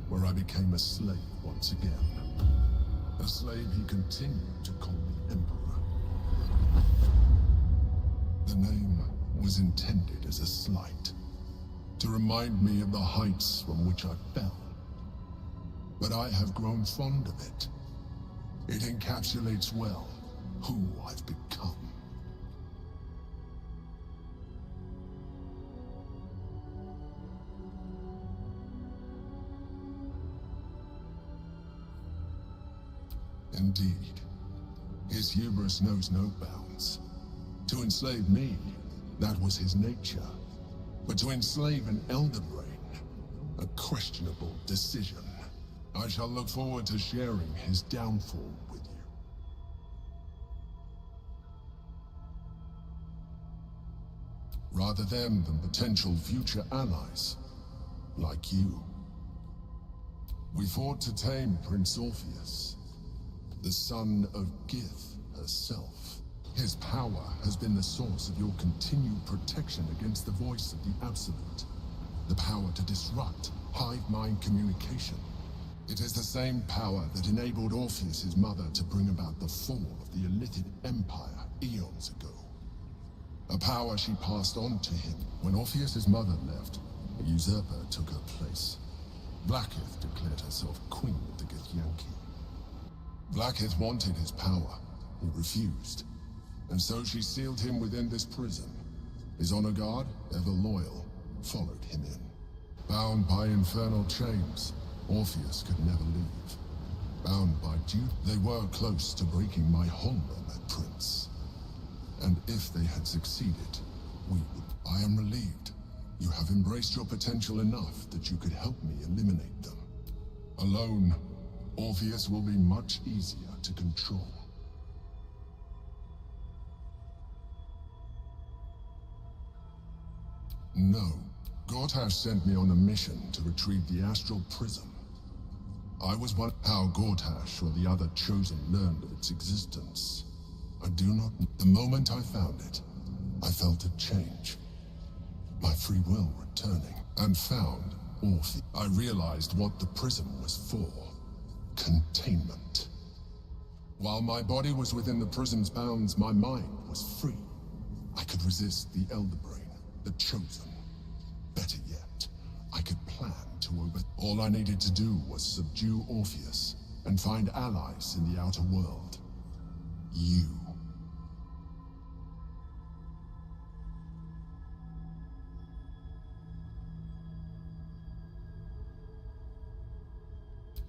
where I became a slave once again. A slave he continued to call the Emperor. The name was intended as a slight, to remind me of the heights from which I fell. But I have grown fond of it. It encapsulates well who I've become. Indeed, his hubris knows no bounds. To enslave me, that was his nature. But to enslave an Elder Brain, a questionable decision. I shall look forward to sharing his downfall with you. Rather them than potential future allies, like you. We fought to tame Prince Orpheus, the son of Gith herself. His power has been the source of your continued protection against the voice of the Absolute. The power to disrupt hive mind communication. It is the same power that enabled Orpheus's mother to bring about the fall of the Illithid Empire eons ago. A power she passed on to him. When Orpheus's mother left, a usurper took her place. Blackith declared herself queen of the Githyanki. Blackith wanted his power. He refused. And so she sealed him within this prison. His honor guard, ever loyal, followed him in. Bound by infernal chains, Orpheus could never leave. Bound by duty, they were close to breaking my hold on that prince. And if they had succeeded, we would. I am relieved. You have embraced your potential enough that you could help me eliminate them. Alone, Orpheus will be much easier to control. No. Gortash sent me on a mission to retrieve the Astral Prism. I was one. How Gortash or the other Chosen learned of its existence, I do not. The moment I found it, I felt a change. My free will returning, and found Orpheus. I realized what the prism was for. Containment. While my body was within the prism's bounds, my mind was free. I could resist the Elder Brain, the Chosen. Better yet, I could plan to all I needed to do was subdue Orpheus and find allies in the outer world. You.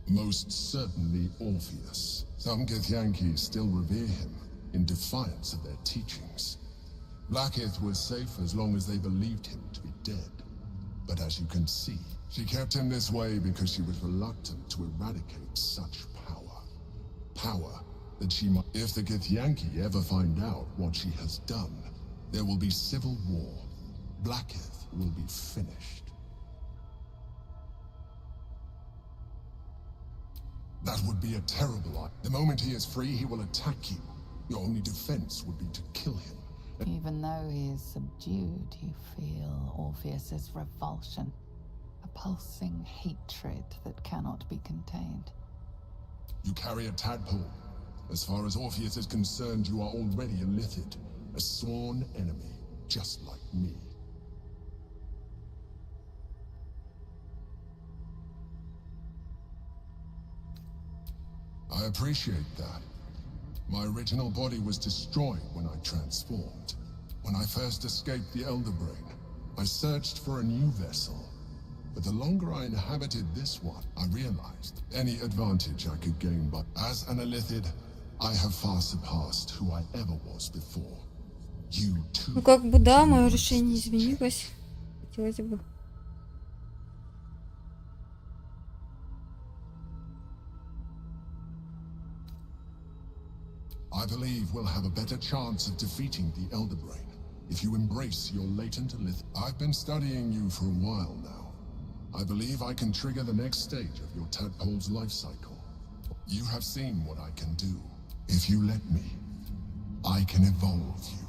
Most certainly Orpheus. Some Githyanki still revere him in defiance of their teachings. Blackith was safe as long as they believed him to be dead. But as you can see, she kept him this way because she was reluctant to eradicate such power. Power that she might. If the Githyanki ever find out what she has done, there will be civil war. Blackith will be finished. That would be a terrible idea. The moment he is free, he will attack you. Your only defense would be to kill him. Even though he is subdued, you feel Orpheus's revulsion. A pulsing hatred that cannot be contained. You carry a tadpole. As far as Orpheus is concerned, you are already a Illithid. A sworn enemy, just like me. I appreciate that. My original body was destroyed when I transformed. When I first escaped the Elder Brain, I searched for a new vessel. But the longer I inhabited this one, I realized any advantage I could gain by. As an Illithid, I have far surpassed who I ever was before. You too. Ну как бы да, мое решение изменилось. Хотелось бы. I believe we'll have a better chance of defeating the Elder Brain if you embrace your latent I've been studying you for a while now. I believe I can trigger the next stage of your tadpole's life cycle. You have seen what I can do. If you let me, I can evolve you.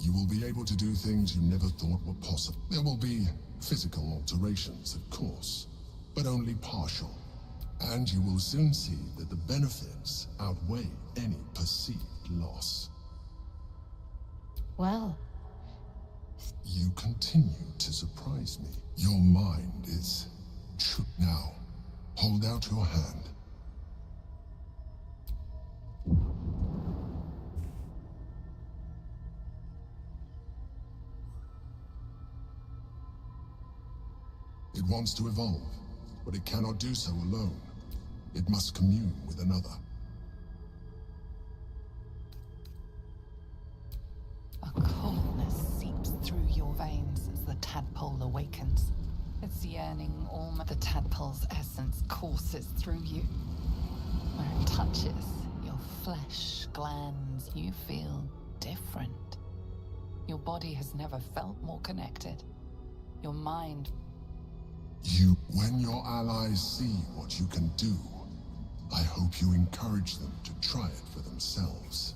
You will be able to do things you never thought were possible. There will be physical alterations, of course, but only partial. And you will soon see that the benefits outweigh any perceived loss. Well, you continue to surprise me. Your mind is true. Now, hold out your hand. It wants to evolve, but it cannot do so alone. It must commune with another. A coldness seeps through your veins as the tadpole awakens. Its yearning, the tadpole's essence courses through you. Where it touches your flesh, glands, you feel different. Your body has never felt more connected. Your mind... When your allies see what you can do, I hope you encourage them to try it for themselves.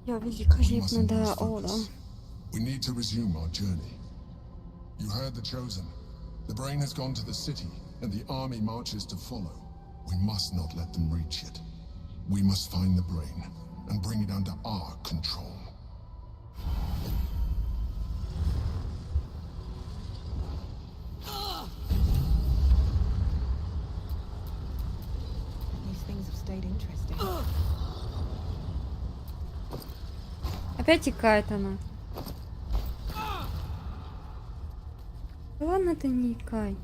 Я великолепно, да, о, да. We need to resume our journey. You heard the Chosen. The brain has gone to the city, and the army marches to follow. We must not let them reach it. We must find the brain, and bring it under our control. These things have stayed interesting. Опять икает она. Да ладно, ты не икай.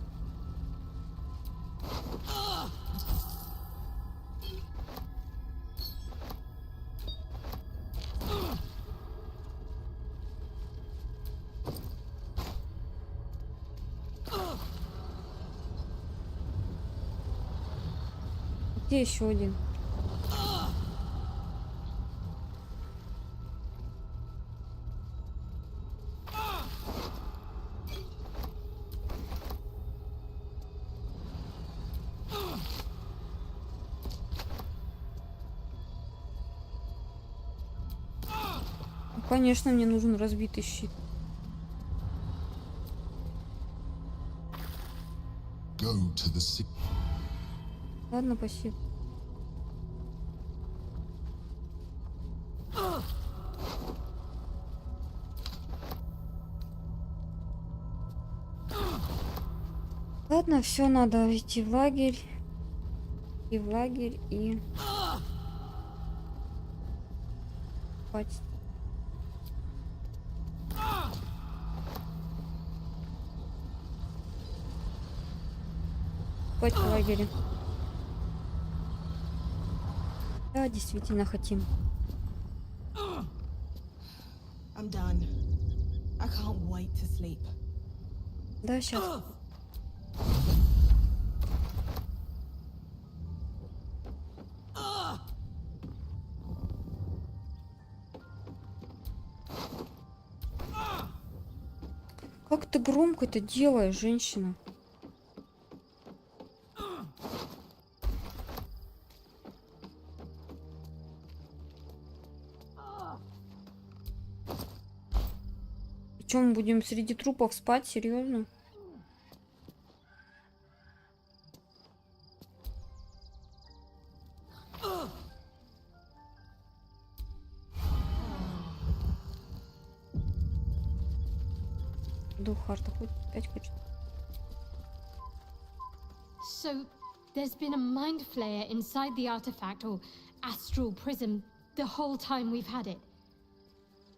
Где еще один? Конечно, мне нужен разбитый щит. Ладно, спасибо. Ладно, все, надо идти в лагерь. И в лагерь, и... Спать. Спать в лагере. Да, действительно хотим. I'm done. I can't wait to sleep. Да, сейчас. Как ты громко это делаешь, женщина? Причем мы будем среди трупов спать? Серьезно? Дух Харта опять хочет. So, there's been a mind flayer inside the artifact, or astral prism, the whole time we've had it.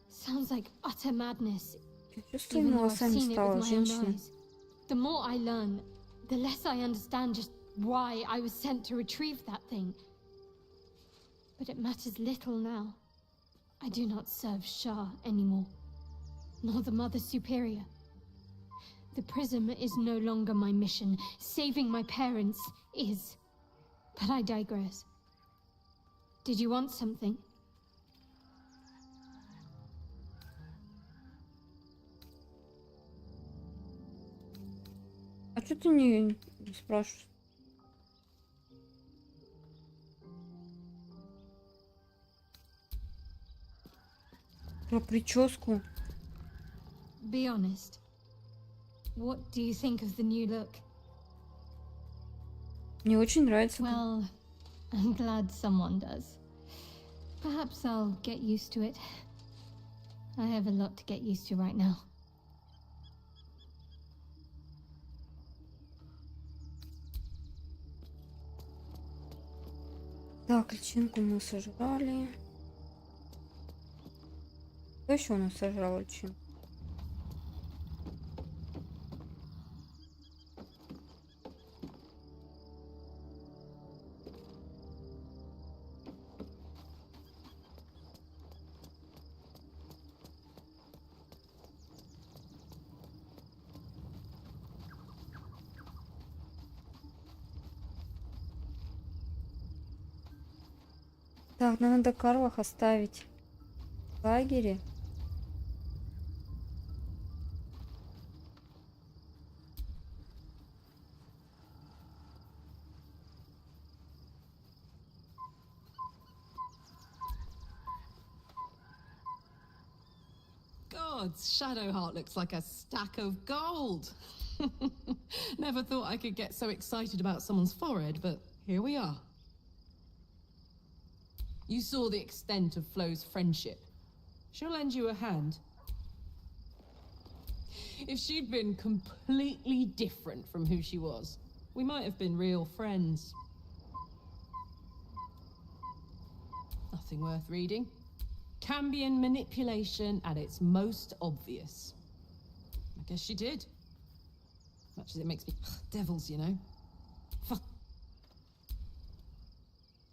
Sounds like utter madness, even though I've seen it with my own eyes. The more I learn, the less I understand just why I was sent to retrieve that thing. But it matters little now. I do not serve Shah anymore, nor the Mother Superior. The prism is no longer my mission. Saving my parents is. But I digress. Did you want something? Что ты не спрашиваешь? Про прическу. Be honest. What do you think of the new look? Мне очень нравится. Well, I'm glad someone does. Perhaps I'll get used to it. I have a lot to get used to right now. Так, личинку мы сожрали. Кто еще у нас сожрал личинку? Так, нам надо Карлах оставить в лагере. Gods, Shadowheart looks like a stack of gold. Never thought I could get so excited about someone's forehead, but here we are. You saw the extent of Flo's friendship. She'll lend you a hand. If she'd been completely different from who she was, we might have been real friends. Nothing worth reading. Cambion manipulation at its most obvious. I guess she did. Much as it makes me... Devils, you know. Fuck.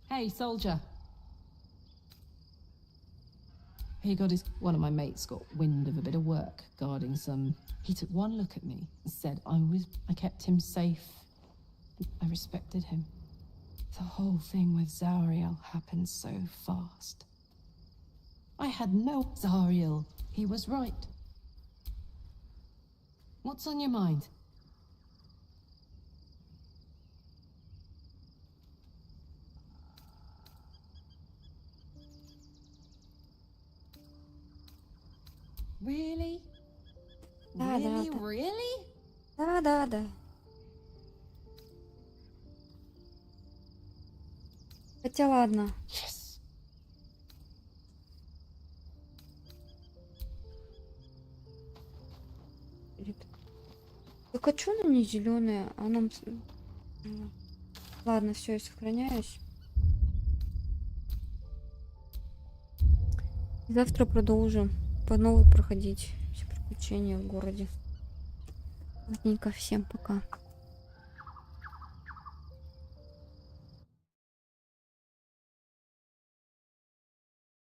Hey, soldier. He got his... One of my mates got wind of a bit of work guarding some... He took one look at me and said I kept him safe. I respected him. The whole thing with Zariel happened so fast. I had no... Zariel, he was right. What's on your mind? Really? Да, Really? да. Really? Да. Хотя ладно. Yes. Так а чё она не зеленая? А нам... Ладно, все, я сохраняюсь. Завтра продолжим по новой проходить все приключения в городе. Ладненько, всем пока.